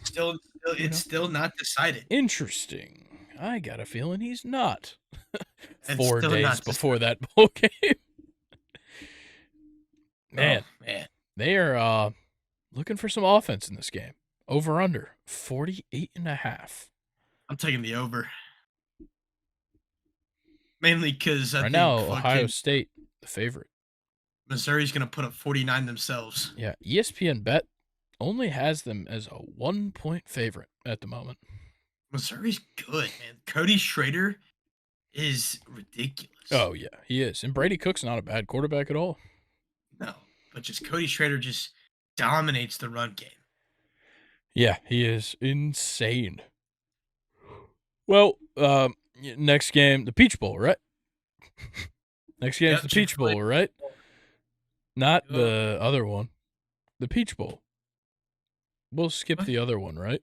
it's still not decided. Interesting. I got a feeling he's not. 4 days not before that bowl game. Man, they are looking for some offense in this game. Over under 48.5. I'm taking the over. Mainly because right now Ohio State the favorite. Missouri's going to put up 49 themselves. Yeah, ESPN Bet only has them as a 1-point favorite at the moment. Missouri's good, man. Cody Schrader is ridiculous. Oh, yeah, he is. And Brady Cook's not a bad quarterback at all. No, but just Cody Schrader just dominates the run game. Yeah, he is insane. Well, next game, the Peach Bowl, right? Next game's the Peach Bowl, right? Not the other one. The Peach Bowl. We'll skip the other one, right?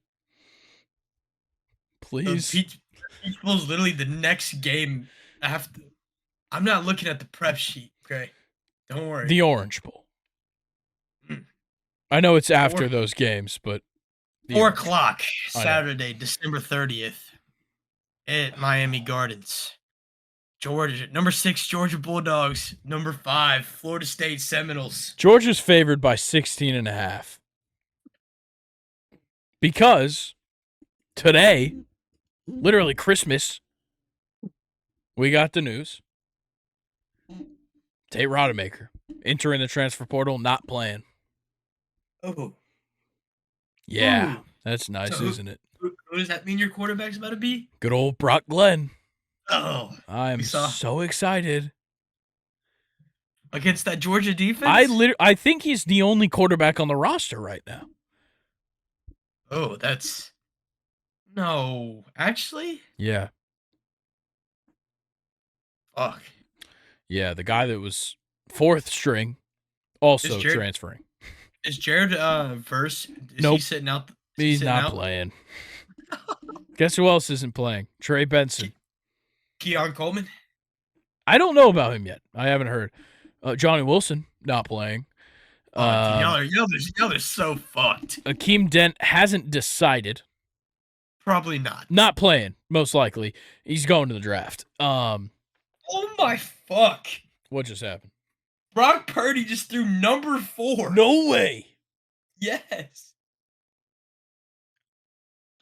Please. The Peach Bowl is literally the next game after. I'm not looking at the prep sheet, okay? Don't worry. The Orange Bowl. I know it's after those games, but 4 o'clock Saturday, December 30th at Miami Gardens. Georgia. Number 6, Georgia Bulldogs. Number 5, Florida State Seminoles. Georgia's favored by 16.5. Because today, literally Christmas, we got the news. Tate Rodemaker entering the transfer portal, not playing. Oh. Yeah, Ooh. that's nice, So isn't it? Who does that mean your quarterback's about to be? Good old Brock Glenn. Oh. I'm so excited. Against that Georgia defense? I think he's the only quarterback on the roster right now. Oh, that's... No. Actually? Yeah. Fuck. Yeah, the guy that was 4th string also transferring. Is Jared Verse? Is nope. he sitting out? He's not playing. Guess who else isn't playing? Trey Benson. Keon Coleman? I don't know about him yet. I haven't heard. Johnny Wilson, not playing. Y'all are so fucked. Akeem Dent hasn't decided. Probably not. Not playing, most likely. He's going to the draft. Oh my fuck. What just happened? Brock Purdy just threw number 4. No way. Yes.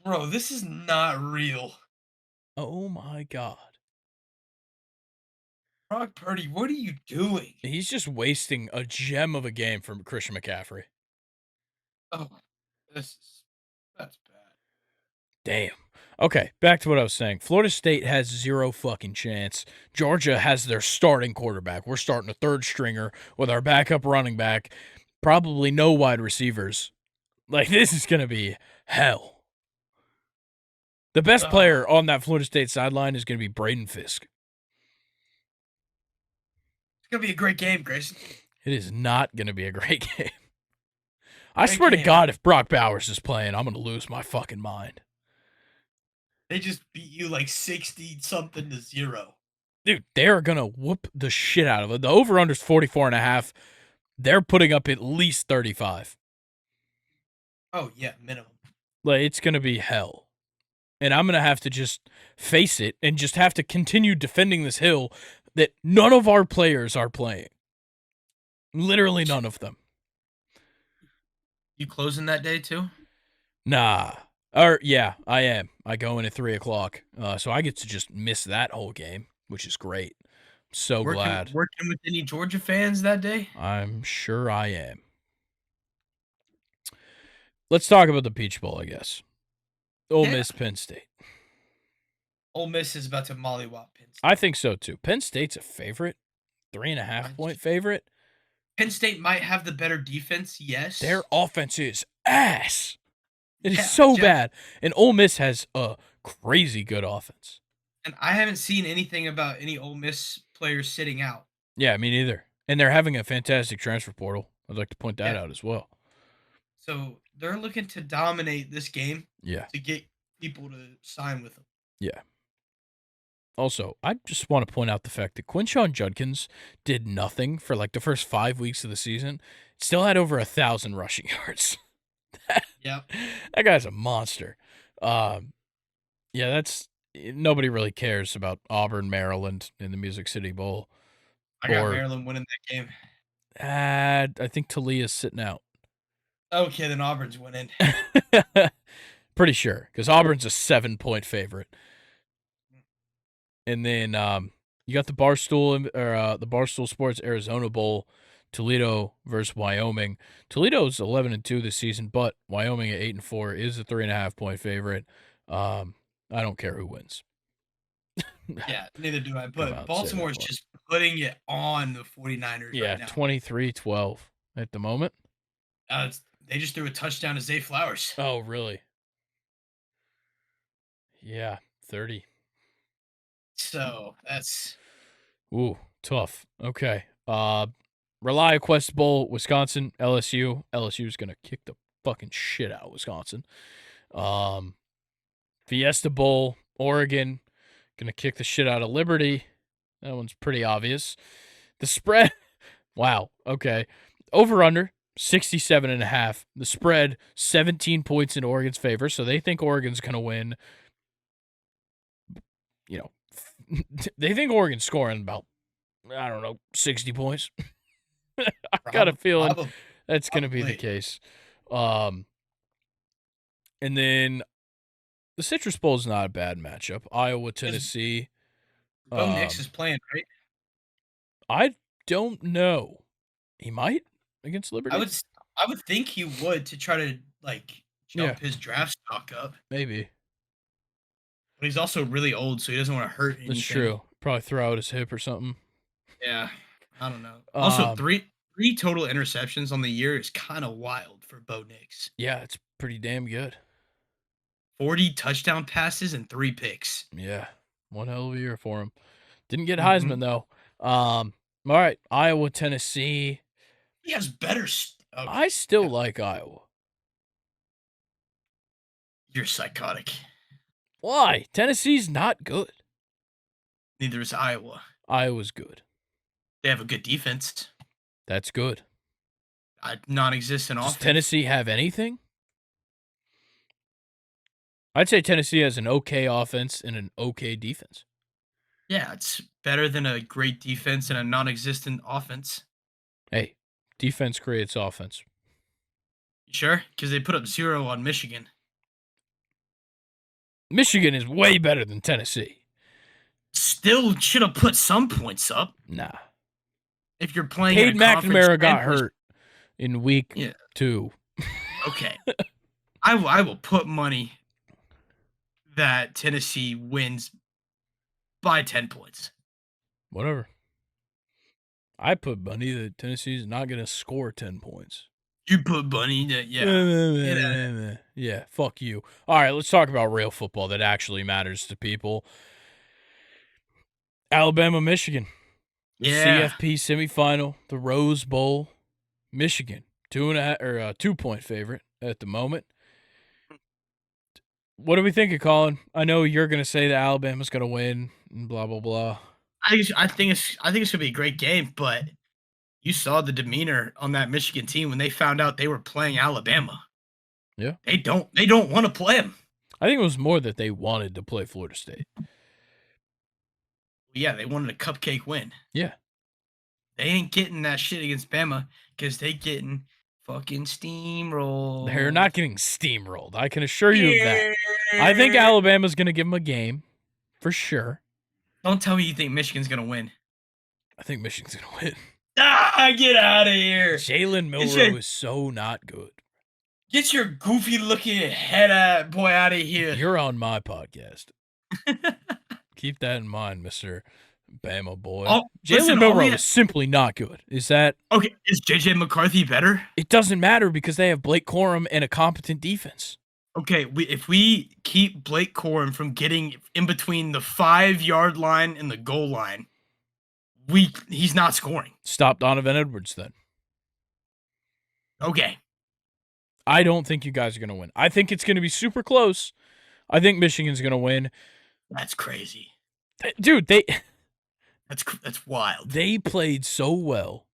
Bro, this is not real. Oh my God. Brock Purdy, what are you doing? He's just wasting a gem of a game from Christian McCaffrey. Oh, that's bad. Damn. Okay, back to what I was saying. Florida State has 0 fucking chance. Georgia has their starting quarterback. We're starting a 3rd stringer with our backup running back. Probably no wide receivers. Like, this is going to be hell. The best player on that Florida State sideline is going to be Braden Fisk. It's going to be a great game, Grayson. It is not going to be a great game. I swear to God, if Brock Bowers is playing, I'm going to lose my fucking mind. They just beat you like 60-something to 0. Dude, they're going to whoop the shit out of it. The over-under is 44.5. They're putting up at least 35. Oh, yeah, minimum. Like, it's going to be hell. And I'm going to have to just face it and just have to continue defending this hill that none of our players are playing. Literally none of them. You closing that day too? Nah. Yeah, I am. I go in at 3 o'clock. So I get to just miss that whole game, which is great. So glad. Working with any Georgia fans that day? I'm sure I am. Let's talk about the Peach Bowl, I guess. Ole Miss, Penn State. Ole Miss is about to mollywop Penn State. I think so, too. Penn State's a favorite. 3.5-point favorite. Penn State might have the better defense, yes. Their offense is ass. It is so bad. And Ole Miss has a crazy good offense. And I haven't seen anything about any Ole Miss players sitting out. Yeah, me neither. And they're having a fantastic transfer portal. I'd like to point that out as well. So they're looking to dominate this game. Yeah. To get people to sign with them. Yeah. Also, I just want to point out the fact that Quinshon Judkins did nothing for like the first 5 weeks of the season. Still had over 1,000 rushing yards. Yeah. That guy's a monster. Yeah, that's nobody really cares about Auburn, Maryland in the Music City Bowl. I got Maryland winning that game. I think Talia's sitting out. Okay, then Auburn's winning. Pretty sure, because Auburn's a 7-point favorite. And then you got the Barstool Sports Arizona Bowl, Toledo versus Wyoming. Toledo's 11-2 this season, but Wyoming at 8-4 is a 3.5-point favorite. I don't care who wins. Yeah, neither do I. But Baltimore is just putting it on the 49ers right now. 23-12 at the moment. They just threw a touchdown to Zay Flowers. Oh, really? Yeah, 30. So that's tough. Okay. ReliaQuest Bowl, Wisconsin, LSU. LSU's gonna kick the fucking shit out of Wisconsin. Fiesta Bowl, Oregon, gonna kick the shit out of Liberty. That one's pretty obvious. The spread, wow. Okay. Over under 67.5. The spread 17 points in Oregon's favor, so they think Oregon's gonna win. They think Oregon's scoring about, I don't know, 60 points. I got a feeling that's going to be the case. And then the Citrus Bowl is not a bad matchup. Iowa, Tennessee. Bo Nix is playing, right? I don't know. He might against Liberty. I would think he would to try to jump his draft stock up. Maybe. But he's also really old, so he doesn't want to hurt anything. That's true. Probably throw out his hip or something. Yeah. I don't know. Also, three total interceptions on the year is kind of wild for Bo Nix. Yeah, it's pretty damn good. 40 touchdown passes and 3 picks. Yeah. One hell of a year for him. Didn't get Heisman, though. All right. Iowa, Tennessee. He has better. I still like Iowa. You're psychotic. Why? Tennessee's not good. Neither is Iowa. Iowa's good. They have a good defense. That's good. Non-existent offense. Does Tennessee have anything? I'd say Tennessee has an okay offense and an okay defense. Yeah, it's better than a great defense and a non-existent offense. Hey, defense creates offense. You sure? Because they put up 0 on Michigan. Michigan is way better than Tennessee. Still should have put some points up. Nah. If you're playing Cade McNamara got hurt in week 2. Okay. I will put money that Tennessee wins by 10 points. Whatever. I put money that Tennessee's not going to score 10 points. You put money that, yeah. Yeah, fuck you. All right, let's talk about real football that actually matters to people. Alabama, Michigan. Yeah. CFP Semifinal, the Rose Bowl. Michigan, 2-point favorite at the moment. What do we think of Colin? I know you're going to say that Alabama's going to win and blah, blah, blah. I think it's going to be a great game, but you saw the demeanor on that Michigan team when they found out they were playing Alabama. Yeah. They don't want to play them. I think it was more that they wanted to play Florida State. Yeah, they wanted a cupcake win. Yeah. They ain't getting that shit against Bama because they getting fucking steamrolled. They're not getting steamrolled. I can assure you of that. I think Alabama's going to give them a game for sure. Don't tell me you think Michigan's going to win. I think Michigan's going to win. Ah, get out of here. Jalen Milroe is so not good. Get your goofy-looking head boy out of here. You're on my podcast. Keep that in mind, Mr. Bama boy. Jalen Milroe is simply not good. Is that... Okay, is J.J. McCarthy better? It doesn't matter because they have Blake Corum and a competent defense. Okay, if we keep Blake Corum from getting in between the 5-yard line and the goal line, he's not scoring. Stop Donovan Edwards then. Okay. I don't think you guys are going to win. I think it's going to be super close. I think Michigan's going to win. That's crazy. Dude, That's wild. They played so well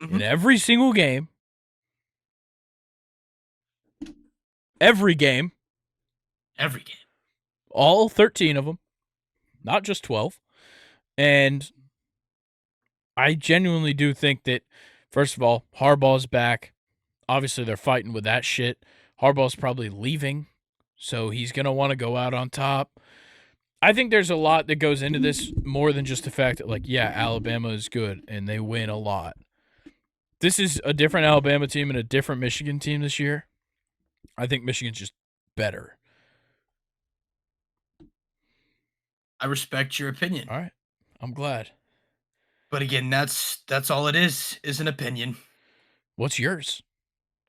in every single game. Every game. All 13 of them. Not just 12. And I genuinely do think that, first of all, Harbaugh's back. Obviously, they're fighting with that shit. Harbaugh's probably leaving, so he's going to want to go out on top. I think there's a lot that goes into this more than just the fact that, Alabama is good and they win a lot. This is a different Alabama team and a different Michigan team this year. I think Michigan's just better. I respect your opinion. All right. I'm glad. But again, that's all it is an opinion. What's yours?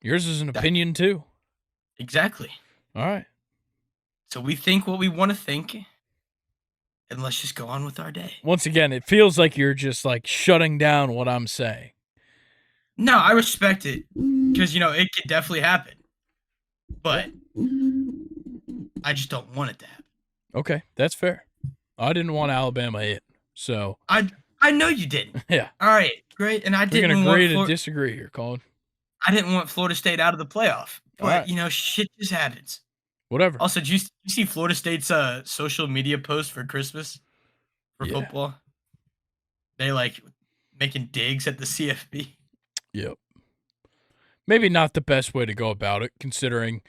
Yours is an opinion too. Exactly. All right. So we think what we want to think, and let's just go on with our day. Once again, it feels like you're just shutting down what I'm saying. No, I respect it because, it could definitely happen. But I just don't want it to happen. Okay, that's fair. I didn't want Alabama in, so. I know you didn't. Yeah. All right, great. And I didn't want. We're going to agree to disagree here, Colin. I didn't want Florida State out of the playoff. But, shit just happens. Whatever. Also, did you see Florida State's social media post for Christmas? for Yeah. football. They like making digs at the CFP. Yep. Maybe not the best way to go about it, considering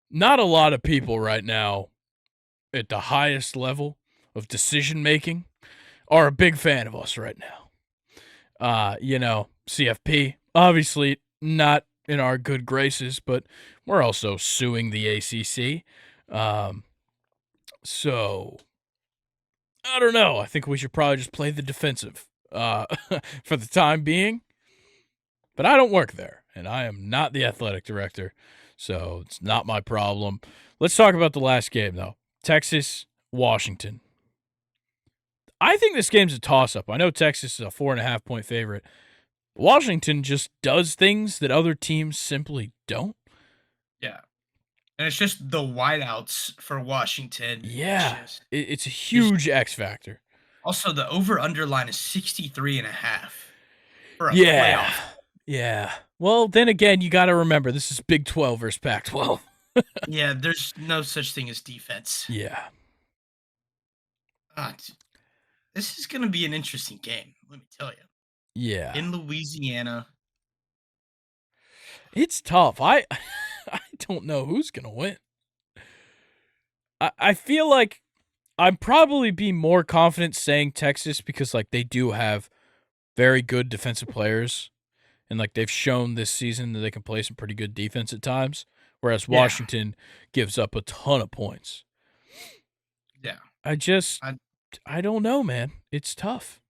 not a lot of people right now at the highest level of decision making are a big fan of us right now. CFP, obviously not in our good graces, but we're also suing the ACC. So I don't know. I think we should probably just play the defensive for the time being. But I don't work there, and I am not the athletic director, so it's not my problem. Let's talk about the last game, though. Texas, Washington. I think this game's a toss-up. I know Texas is a 4.5-point favorite. Washington just does things that other teams simply don't. Yeah. And it's just the wideouts for Washington. Yeah, it's a It's huge X factor. also the over-under line is 63.5 for a Yeah, playoff. yeah. Well, then again, you got to remember this is Big 12 versus Pac 12. Yeah, there's no such thing as defense. Yeah. This is going to be an interesting game, let me tell you. Yeah. In Louisiana. It's tough. I don't know who's going to win. I feel like I'd probably be more confident saying Texas because like they do have very good defensive players and like they've shown this season that they can play some pretty good defense at times, whereas Yeah. Washington gives up a ton of points. Yeah. I don't know, man. It's tough.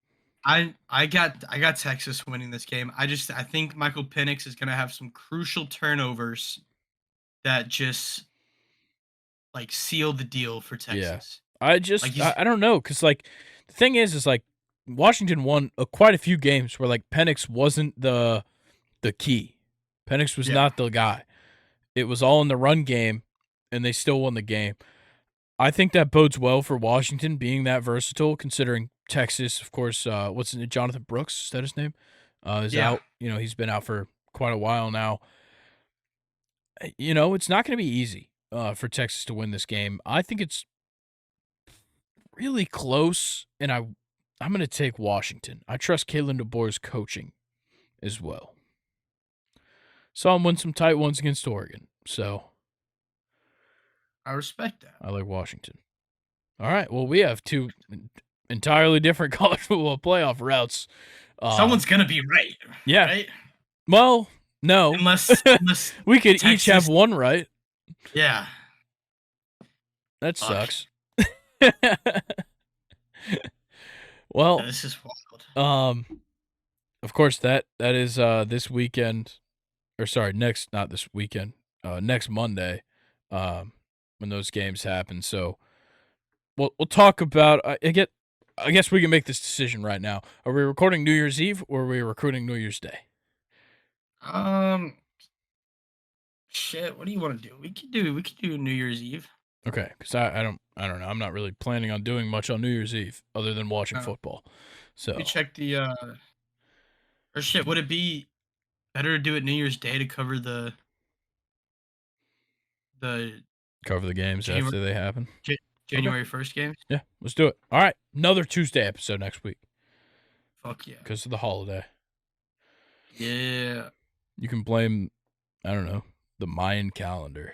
I got Texas winning this game. I think Michael Penix is going to have some crucial turnovers that just like seal the deal for Texas. Yeah. I don't know cuz like the thing is like Washington won quite a few games where like Penix wasn't the key. Penix was not the guy. It was all in the run game and they still won the game. I think that bodes well for Washington being that versatile, considering Texas, of course, what's his name? Jonathan Brooks, is that his name? Is out. He's been out for quite a while now. It's not going to be easy for Texas to win this game. I think it's really close, and I'm going to take Washington. I trust Kalen DeBoer's coaching as well. Saw him win some tight ones against Oregon, so I respect that. I like Washington. All right, well, we have two entirely different college football playoff routes. Someone's gonna be right. Yeah. Right? Well, no. Unless we could each have one right. Yeah. That sucks. Well, yeah, this is wild. Of course that is this weekend, or sorry, not this weekend. Next Monday, when those games happen. So we'll talk about. I guess we can make this decision right now. Are we recording New Year's Eve or are we recording New Year's Day? Shit. What do you want to do? We could do New Year's Eve. Okay, because I don't know. I'm not really planning on doing much on New Year's Eve other than watching football. So we check the or shit. Would it be better to do it New Year's Day to cover the games after they happen? January 1st games? Yeah, let's do it. All right, another Tuesday episode next week. Fuck yeah. Because of the holiday. Yeah. You can blame, I don't know, the Mayan calendar.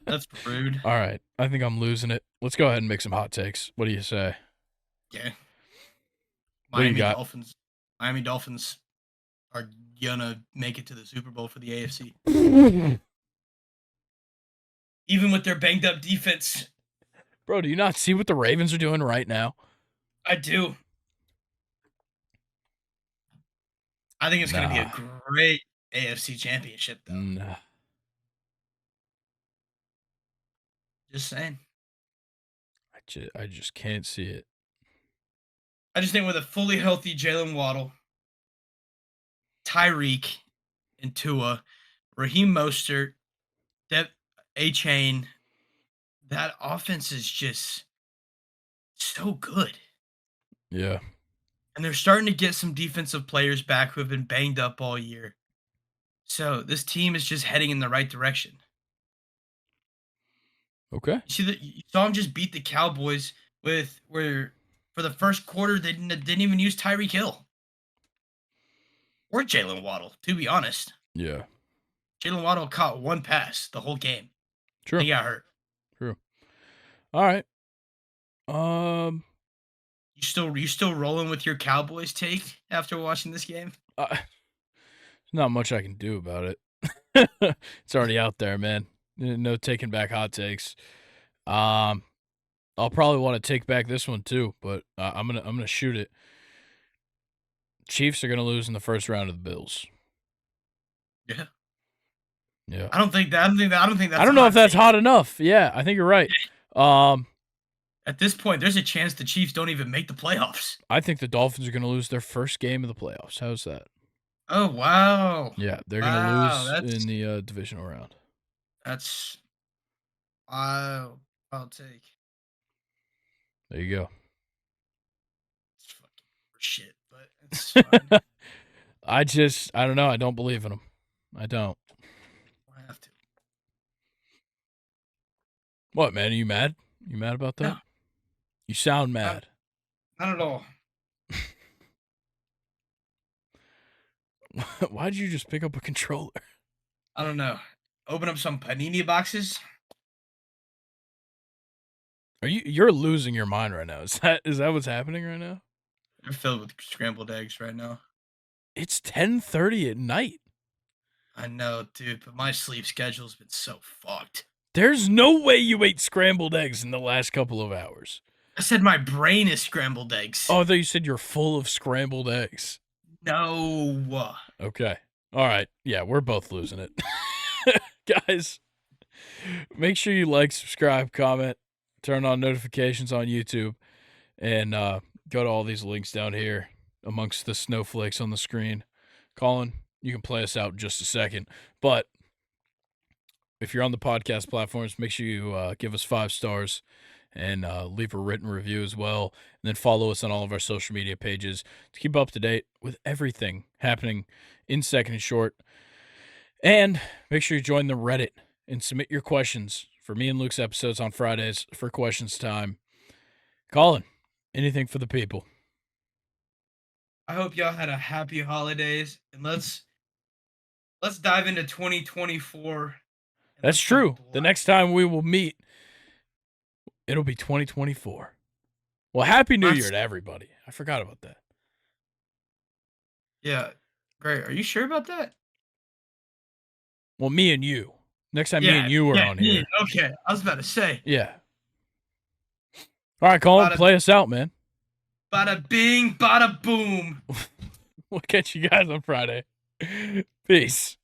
That's rude. All right, I think I'm losing it. Let's go ahead and make some hot takes. What do you say? Yeah. Miami Dolphins are gonna make it to the Super Bowl for the AFC. Even with their banged up defense. Bro, do you not see what the Ravens are doing right now? I do. I think it's going to be a great AFC championship, though. Nah. Just saying. I just can't see it. I just think with a fully healthy Jalen Waddle, Tyreek, and Tua, Raheem Mostert, A-Chain, that offense is just so good. Yeah. And they're starting to get some defensive players back who have been banged up all year. So this team is just heading in the right direction. Okay. You saw him just beat the Cowboys with where for the first quarter they didn't even use Tyreek Hill or Jalen Waddle, to be honest. Yeah. Jalen Waddle caught one pass the whole game. True. He got hurt. True. All right. Um. You still rolling with your Cowboys take after watching this game? There's not much I can do about it. It's already out there, man. No taking back hot takes. I'll probably want to take back this one too, but I'm gonna shoot it. Chiefs are gonna lose in the first round of the Bills. Yeah. Yeah. I don't think that's I don't know if that's hot enough. Yeah, I think you're right. At this point, there's a chance the Chiefs don't even make the playoffs. I think the Dolphins are gonna lose their first game of the playoffs. How's that? Oh wow. Yeah, they're gonna Wow, lose in the divisional round. that's I'll take. There you go. It's fucking shit, but it's fine. I don't know. I don't believe in them. I don't. I have to. What, man? Are you mad? You mad about that? No, You sound mad. not at all. Why'd you just pick up a controller? I don't know. Open up some panini boxes. You're losing your mind right now. Is that what's happening right now? They're filled with scrambled eggs right now. It's 10:30 at night. I know, dude, but my sleep schedule's been so fucked. There's no way you ate scrambled eggs in the last couple of hours. I said my brain is scrambled eggs. Oh, I thought you said you're full of scrambled eggs. No. Okay. All right. Yeah, we're both losing it. Guys, make sure you like, subscribe, comment, turn on notifications on YouTube, and go to all these links down here amongst the snowflakes on the screen. Colin, you can play us out in just a second. But if you're on the podcast platforms, make sure you give us 5 stars and leave a written review as well. And then follow us on all of our social media pages to keep up to date with everything happening in Second and Short. And make sure you join the Reddit and submit your questions for me and Luke's episodes on Fridays for questions time. Colin, anything for the people? I hope y'all had a happy holidays, and let's dive into 2024. That's true. The next time we will meet, it'll be 2024. Well, Happy New Year to everybody. I forgot about that. Yeah, great. Are you sure about that? Well, me and you. Next time me and you are on here. Okay, I was about to say. Yeah. All right, Colin, play us out, man. Bada bing, bada boom. We'll catch you guys on Friday. Peace.